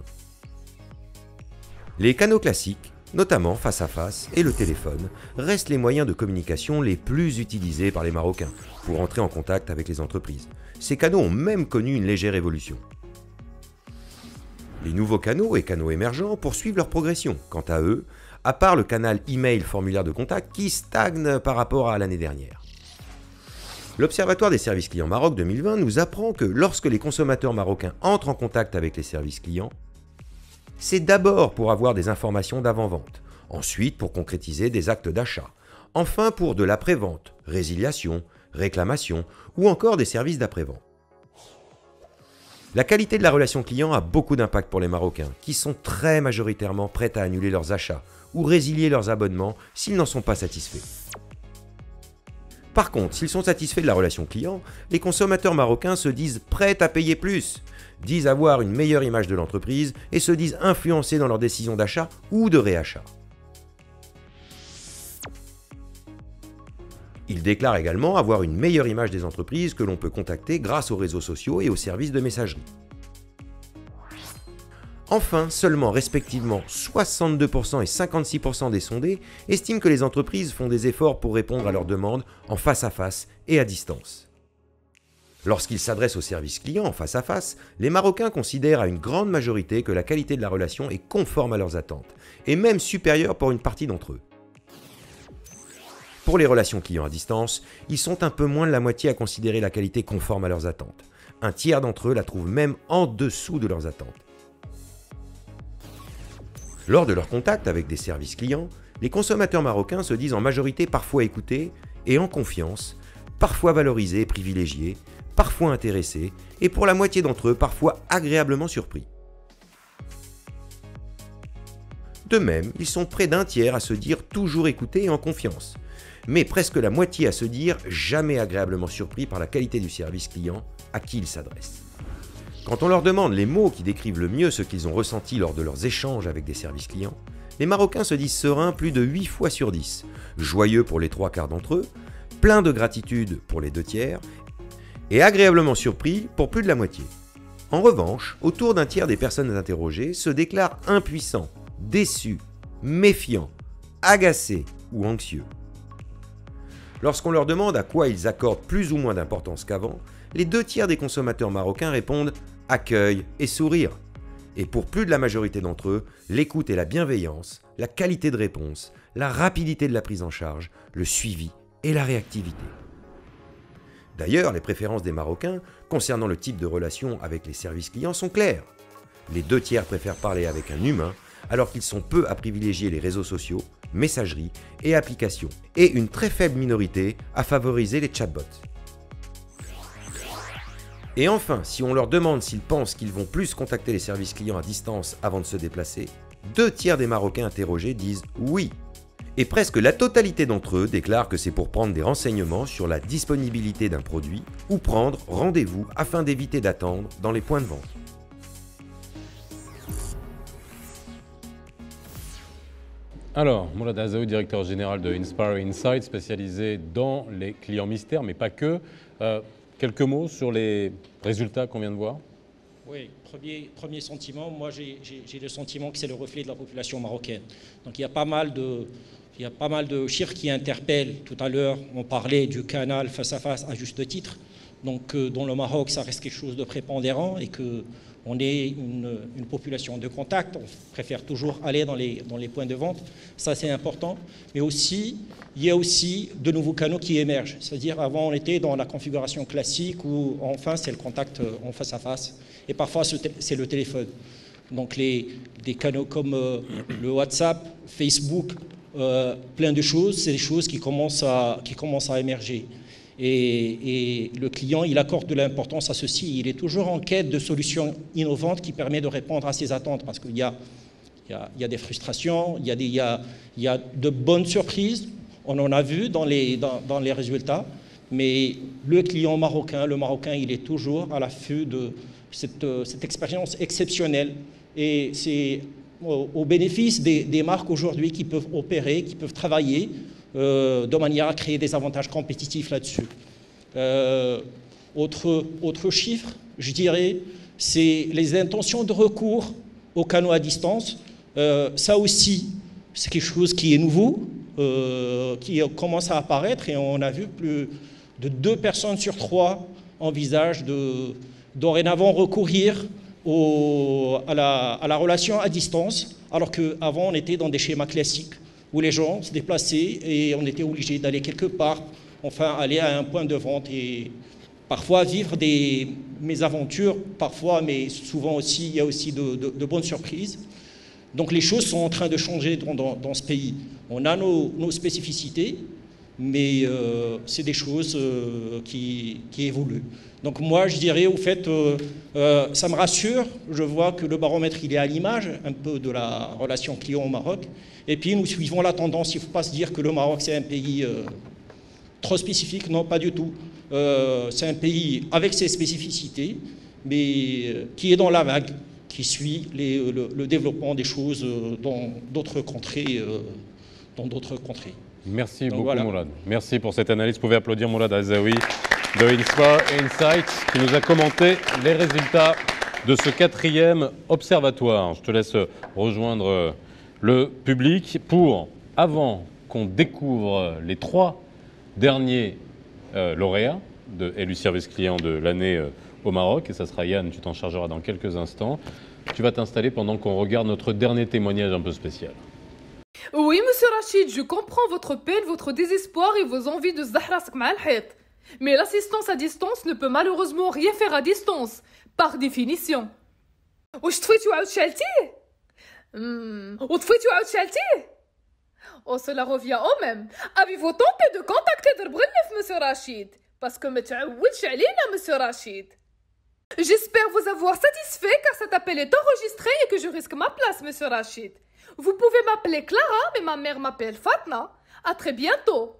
Les canaux classiques, notamment face à face et le téléphone, restent les moyens de communication les plus utilisés par les Marocains pour entrer en contact avec les entreprises. Ces canaux ont même connu une légère évolution. Les nouveaux canaux et canaux émergents poursuivent leur progression. Quant à eux, à part le canal email formulaire de contact qui stagne par rapport à l'année dernière. L'Observatoire des services clients Maroc 2020 nous apprend que lorsque les consommateurs marocains entrent en contact avec les services clients, c'est d'abord pour avoir des informations d'avant-vente, ensuite pour concrétiser des actes d'achat, enfin pour de l'après-vente, résiliation, réclamation ou encore des services d'après-vente. La qualité de la relation client a beaucoup d'impact pour les Marocains, qui sont très majoritairement prêts à annuler leurs achats ou résilier leurs abonnements s'ils n'en sont pas satisfaits. Par contre, s'ils sont satisfaits de la relation client, les consommateurs marocains se disent prêts à payer plus, disent avoir une meilleure image de l'entreprise et se disent influencés dans leurs décisions d'achat ou de réachat. Ils déclarent également avoir une meilleure image des entreprises que l'on peut contacter grâce aux réseaux sociaux et aux services de messagerie. Enfin, seulement respectivement 62% et 56% des sondés estiment que les entreprises font des efforts pour répondre à leurs demandes en face à face et à distance. Lorsqu'ils s'adressent aux services clients en face à face, les Marocains considèrent à une grande majorité que la qualité de la relation est conforme à leurs attentes, et même supérieure pour une partie d'entre eux. Pour les relations clients à distance, ils sont un peu moins de la moitié à considérer la qualité conforme à leurs attentes. Un tiers d'entre eux la trouvent même en dessous de leurs attentes. Lors de leur contact avec des services clients, les consommateurs marocains se disent en majorité parfois écoutés et en confiance, parfois valorisés et privilégiés, parfois intéressés, et pour la moitié d'entre eux parfois agréablement surpris. De même, ils sont près d'un tiers à se dire toujours écoutés et en confiance, mais presque la moitié à se dire jamais agréablement surpris par la qualité du service client à qui ils s'adressent. Quand on leur demande les mots qui décrivent le mieux ce qu'ils ont ressenti lors de leurs échanges avec des services clients, les Marocains se disent sereins plus de 8 fois sur 10, joyeux pour les 3/4 d'entre eux, pleins de gratitude pour les 2 tiers, et agréablement surpris pour plus de la moitié. En revanche, autour d'un tiers des personnes interrogées se déclarent impuissants, déçus, méfiants, agacés ou anxieux. Lorsqu'on leur demande à quoi ils accordent plus ou moins d'importance qu'avant, les 2 tiers des consommateurs marocains répondent « accueil » et « sourire ». Et pour plus de la majorité d'entre eux, l'écoute et la bienveillance, la qualité de réponse, la rapidité de la prise en charge, le suivi et la réactivité. D'ailleurs, les préférences des Marocains concernant le type de relation avec les services clients sont claires. Les 2 tiers préfèrent parler avec un humain, alors qu'ils sont peu à privilégier les réseaux sociaux, messagerie et applications, et une très faible minorité à favoriser les chatbots. Et enfin, si on leur demande s'ils pensent qu'ils vont plus contacter les services clients à distance avant de se déplacer, 2 tiers des Marocains interrogés disent oui. Et presque la totalité d'entre eux déclarent que c'est pour prendre des renseignements sur la disponibilité d'un produit ou prendre rendez-vous afin d'éviter d'attendre dans les points de vente. Alors, Mourad Azaoui, directeur général de Inspire Insight, spécialisé dans les clients mystères, mais pas que. Quelques mots sur les résultats qu'on vient de voir? Oui, premier sentiment, moi j'ai le sentiment que c'est le reflet de la population marocaine. Donc il y a pas mal de chiffres qui interpellent. Tout à l'heure, on parlait du canal face à face à juste titre. Donc dans le Maroc, ça reste quelque chose de prépondérant et qu'on est une population de contact. On préfère toujours aller dans les points de vente. Ça, c'est important. Mais aussi, il y a aussi de nouveaux canaux qui émergent. C'est-à-dire, avant, on était dans la configuration classique où, enfin, c'est le contact en face à face. Et parfois, c'est le téléphone. Donc, des canaux comme le WhatsApp, Facebook, plein de choses, c'est des choses qui commencent à émerger. Et le client, il accorde de l'importance à ceci. Il est toujours en quête de solutions innovantes qui permettent de répondre à ses attentes. Parce qu'il y a des frustrations, il y a de bonnes surprises. On en a vu dans les résultats. Mais le client marocain, il est toujours à l'affût de cette expérience exceptionnelle. Et c'est au bénéfice des marques aujourd'hui qui peuvent opérer, qui peuvent travailler de manière à créer des avantages compétitifs là-dessus. Autre chiffre, je dirais, c'est les intentions de recours aux canaux à distance. Ça aussi, c'est quelque chose qui est nouveau, qui commence à apparaître, et on a vu plus de 2 personnes sur 3 envisagent de dorénavant recourir à la relation à distance, alors qu'avant on était dans des schémas classiques où les gens se déplaçaient et on était obligé d'aller quelque part, enfin aller à un point de vente et parfois vivre des mésaventures, parfois, mais souvent aussi, il y a aussi de bonnes surprises. Donc les choses sont en train de changer dans ce pays. On a nos spécificités, mais c'est des choses qui évoluent. Donc moi, je dirais, au fait, ça me rassure. Je vois que le baromètre, il est à l'image un peu de la relation client au Maroc. Et puis, nous suivons la tendance. Il ne faut pas se dire que le Maroc, c'est un pays trop spécifique. Non, pas du tout. C'est un pays avec ses spécificités, mais qui est dans la vague, qui suit le développement des choses dans d'autres contrées. Merci Donc, beaucoup, voilà. Mourad. Merci pour cette analyse. Vous pouvez applaudir Mourad Azaoui de Inspire Insights qui nous a commenté les résultats de ce 4e observatoire. Je te laisse rejoindre le public pour, avant qu'on découvre les 3 derniers lauréats de élu service client de l'année au Maroc, et ça sera Yann, tu t'en chargeras dans quelques instants. Tu vas t'installer pendant qu'on regarde notre dernier témoignage un peu spécial. Oui, monsieur Rachid, je comprends votre peine, votre désespoir et vos envies de zahrask مع الحيط. Mais l'assistance à distance ne peut malheureusement rien faire à distance, par définition. واش طفيتي وعاود شعلتيه؟ وطفيتي وعاود شعلتيه؟ Oh, cela revient au même. Avez-vous tenté de contacter Drbrenef, monsieur Rachid? Parce que ما تعودش علينا, monsieur Rachid. J'espère vous avoir satisfait car cet appel est enregistré et que je risque ma place, monsieur Rachid. Vous pouvez m'appeler Clara, mais ma mère m'appelle Fatna. À très bientôt.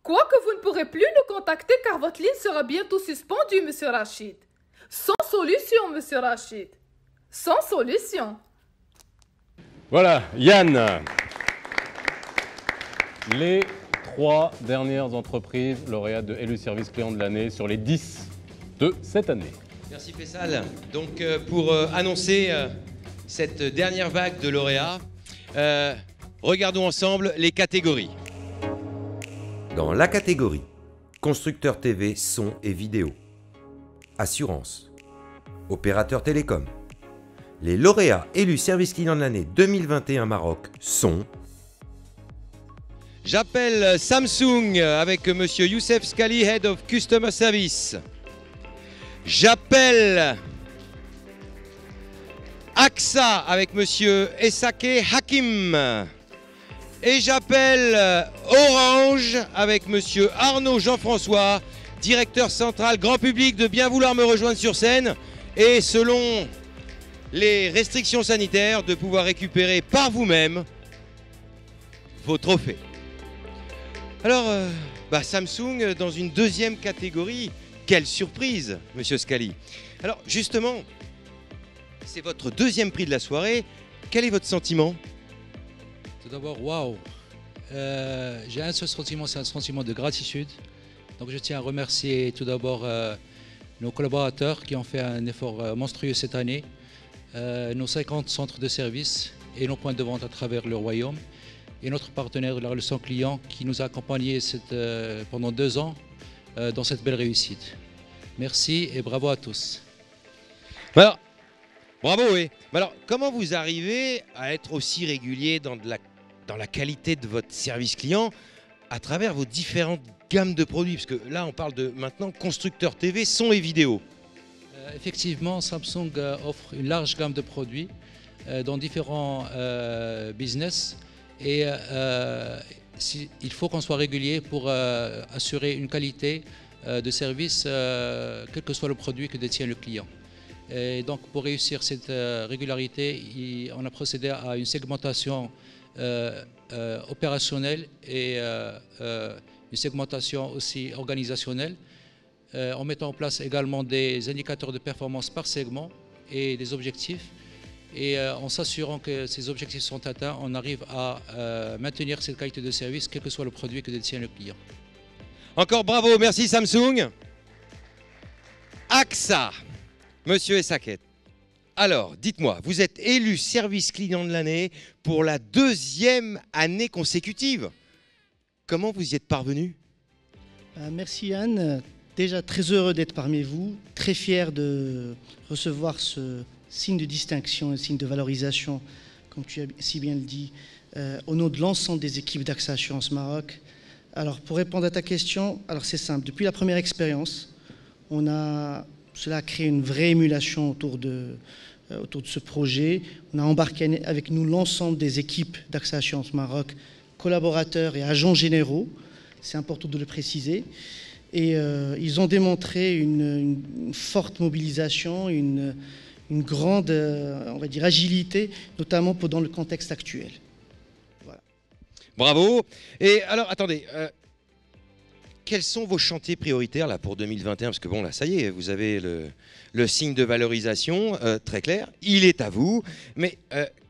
Quoique vous ne pourrez plus nous contacter car votre ligne sera bientôt suspendue, monsieur Rachid. Sans solution, monsieur Rachid. Sans solution. Voilà, Yann. Les 3 dernières entreprises lauréates de élu service client de l'année sur les 10 de cette année. Merci Faisal. Donc pour annoncer cette dernière vague de lauréats, regardons ensemble les catégories. Dans la catégorie constructeur TV, son et vidéo, assurance, opérateur télécom, les lauréats élus service client de l'année 2021 Maroc sont... J'appelle Samsung avec monsieur Youssef Skali, Head of Customer Service. J'appelle AXA avec monsieur Esake Hakim. Et j'appelle Orange avec monsieur Arnaud Jean-François, directeur central grand public, de bien vouloir me rejoindre sur scène et selon les restrictions sanitaires de pouvoir récupérer par vous-même vos trophées. Alors, Samsung dans une deuxième catégorie, quelle surprise, monsieur Scali. Alors justement, c'est votre deuxième prix de la soirée, quel est votre sentiment? Tout d'abord, waouh! J'ai un seul sentiment, c'est un sentiment de gratitude. Donc je tiens à remercier tout d'abord nos collaborateurs qui ont fait un effort monstrueux cette année, nos 50 centres de service et nos points de vente à travers le royaume, et notre partenaire de la relation client qui nous a accompagnés pendant 2 ans dans cette belle réussite. Merci et bravo à tous. Alors, bravo, oui. Alors, comment vous arrivez à être aussi régulier dans la qualité de votre service client à travers vos différentes gammes de produits? Parce que là, on parle de maintenant constructeur TV, son et vidéo. Effectivement, Samsung offre une large gamme de produits dans différents business. Et il faut qu'on soit régulier pour assurer une qualité de service, quel que soit le produit que détient le client. Et donc pour réussir cette régularité, on a procédé à une segmentation opérationnelle et une segmentation aussi organisationnelle, en mettant en place également des indicateurs de performance par segment et des objectifs. Et en s'assurant que ces objectifs sont atteints, on arrive à maintenir cette qualité de service, quel que soit le produit que détient le client. Encore bravo, merci Samsung. AXA, monsieur Essaket. Alors, dites-moi, vous êtes élu service client de l'année pour la 2e année consécutive. Comment vous y êtes parvenu? Merci Yann. Déjà très heureux d'être parmi vous, très fier de recevoir ce signe de distinction, un signe de valorisation, comme tu as si bien le dit, au nom de l'ensemble des équipes d'AXA Assurance Maroc. Alors, pour répondre à ta question, alors c'est simple. Depuis la première expérience, cela a créé une vraie émulation autour de autour de ce projet. On a embarqué avec nous l'ensemble des équipes d'AXA Assurance Maroc, collaborateurs et agents généraux. C'est important de le préciser. Et ils ont démontré une forte mobilisation, une grande, on va dire, agilité, notamment dans le contexte actuel. Voilà. Bravo. Et alors, attendez, quels sont vos chantiers prioritaires là, pour 2021? Parce que bon, là, ça y est, vous avez le signe de valorisation, très clair, il est à vous. Mais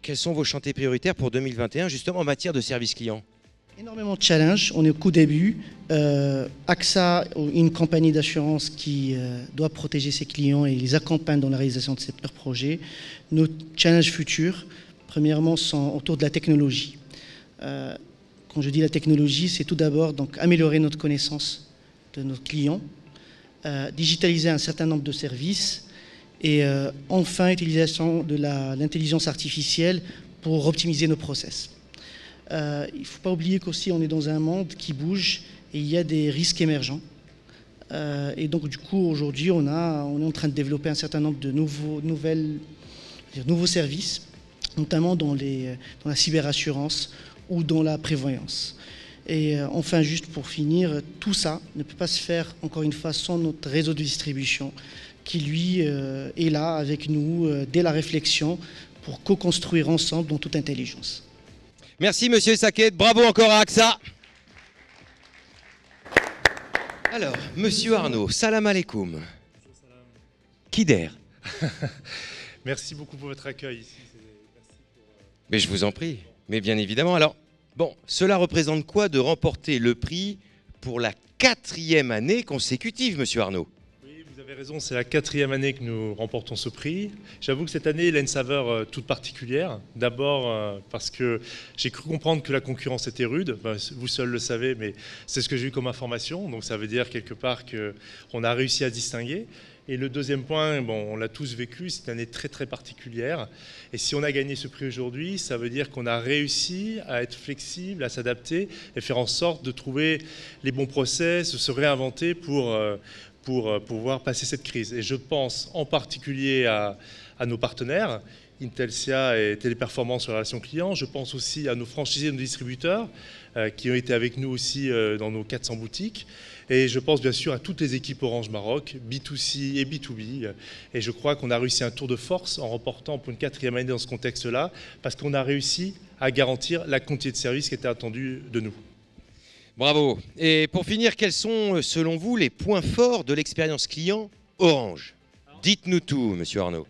quels sont vos chantiers prioritaires pour 2021, justement en matière de service client? Énormément de challenges, on est au tout début. AXA, une compagnie d'assurance qui doit protéger ses clients et les accompagne dans la réalisation de leurs projets. Nos challenges futurs, premièrement, sont autour de la technologie. Quand je dis la technologie, c'est tout d'abord donc améliorer notre connaissance de nos clients, digitaliser un certain nombre de services et enfin utilisation de l'intelligence artificielle pour optimiser nos process. Il ne faut pas oublier qu'aussi on est dans un monde qui bouge et il y a des risques émergents. Et donc du coup aujourd'hui on est en train de développer un certain nombre de nouveaux services, notamment dans la cyberassurance ou dans la prévoyance. Et enfin juste pour finir, tout ça ne peut pas se faire encore une fois sans notre réseau de distribution qui lui est là avec nous dès la réflexion pour co-construire ensemble dans toute intelligence. Merci Monsieur Saquet, bravo encore à AXA. Alors, Monsieur Arnaud, salam alaikum. Kider. Merci beaucoup pour votre accueil ici. Mais je vous en prie, mais bien évidemment. Alors, bon, cela représente quoi de remporter le prix pour la 4e année consécutive, Monsieur Arnaud? Vous avez raison, c'est la 4e année que nous remportons ce prix. J'avoue que cette année, il a une saveur toute particulière. D'abord parce que j'ai cru comprendre que la concurrence était rude. Ben, vous seul le savez, mais c'est ce que j'ai eu comme information. Donc ça veut dire quelque part qu'on a réussi à distinguer. Et le deuxième point, bon, on l'a tous vécu, c'est une année très très particulière. Et si on a gagné ce prix aujourd'hui, ça veut dire qu'on a réussi à être flexible, à s'adapter et faire en sorte de trouver les bons process, de se réinventer pour pouvoir passer cette crise. Et je pense en particulier à nos partenaires, Intelsia et Téléperformance sur la relation client. Je pense aussi à nos franchisés, nos distributeurs qui ont été avec nous aussi dans nos 400 boutiques. Et je pense bien sûr à toutes les équipes Orange Maroc, B2C et B2B. Et je crois qu'on a réussi un tour de force en remportant pour une 4e année dans ce contexte-là, parce qu'on a réussi à garantir la continuité de service qui était attendue de nous. Bravo. Et pour finir, quels sont, selon vous, les points forts de l'expérience client Orange? Dites-nous tout, Monsieur Arnaud.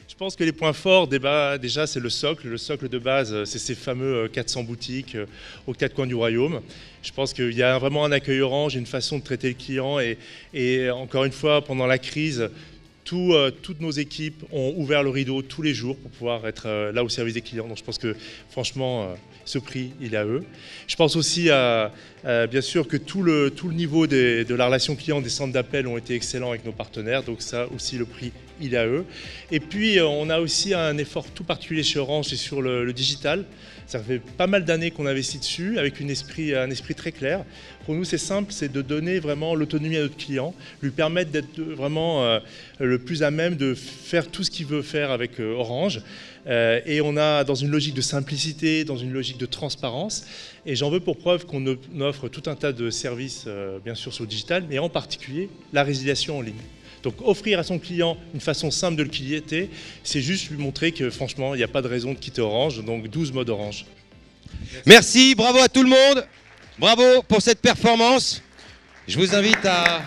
Je pense que les points forts, déjà, c'est le socle. Le socle de base, c'est ces fameux 400 boutiques aux 4 coins du royaume. Je pense qu'il y a vraiment un accueil Orange, une façon de traiter le client. Et encore une fois, pendant la crise, toutes nos équipes ont ouvert le rideau tous les jours pour pouvoir être là au service des clients. Donc je pense que franchement, ce prix, il est à eux. Je pense aussi bien sûr que tout le niveau de la relation client des centres d'appel ont été excellents avec nos partenaires. Donc ça aussi, le prix, il est à eux. Et puis, on a aussi un effort tout particulier chez Orange, c'est sur le digital. Ça fait pas mal d'années qu'on investit dessus avec un esprit très clair. Pour nous, c'est simple, c'est de donner vraiment l'autonomie à notre client, lui permettre d'être vraiment le plus à même de faire tout ce qu'il veut faire avec Orange. Et on a dans une logique de simplicité, dans une logique de transparence. Et j'en veux pour preuve qu'on offre tout un tas de services, bien sûr, sur le digital, mais en particulier la résiliation en ligne. Donc offrir à son client une façon simple de le quitter, c'est juste lui montrer que franchement, il n'y a pas de raison de quitter Orange, donc 12 modes Orange. Merci, bravo à tout le monde. Bravo pour cette performance. Je vous invite à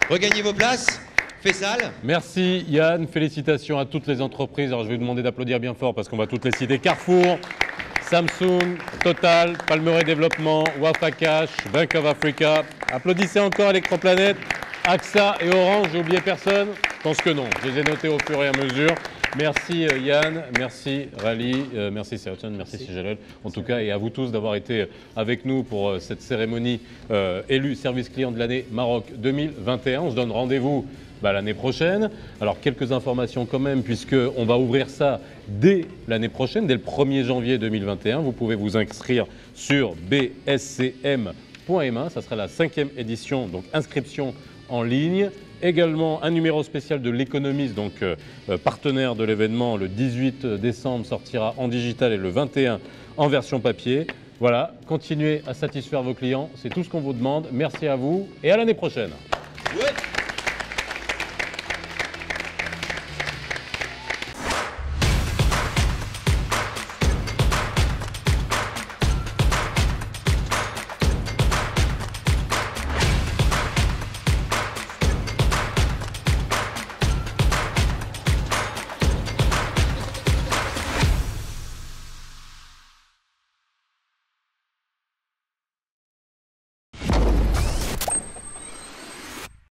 regagner vos places. Faisal. Merci Yann, félicitations à toutes les entreprises. Alors je vais vous demander d'applaudir bien fort parce qu'on va toutes les citer. Carrefour, Samsung, Total, Palmeret Développement, Wafa Cash, Bank of Africa. Applaudissez encore Electroplanète, AXA et Orange, j'ai oublié personne? Je pense que non, je les ai notés au fur et à mesure. Merci Yann, merci Rally, merci Sertan, merci Sijalel en tout cas, et à vous tous d'avoir été avec nous pour cette cérémonie élu service client de l'année Maroc 2021. On se donne rendez-vous l'année prochaine. Alors quelques informations quand même, puisqu'on va ouvrir ça dès l'année prochaine, dès le 1er janvier 2021. Vous pouvez vous inscrire sur bscm.ma, ça sera la 5e édition, donc inscription en ligne. également un numéro spécial de l'Économiste, donc partenaire de l'événement. Le 18 décembre sortira en digital et le 21 en version papier. Voilà, continuez à satisfaire vos clients, c'est tout ce qu'on vous demande. Merci à vous et à l'année prochaine. Ouais.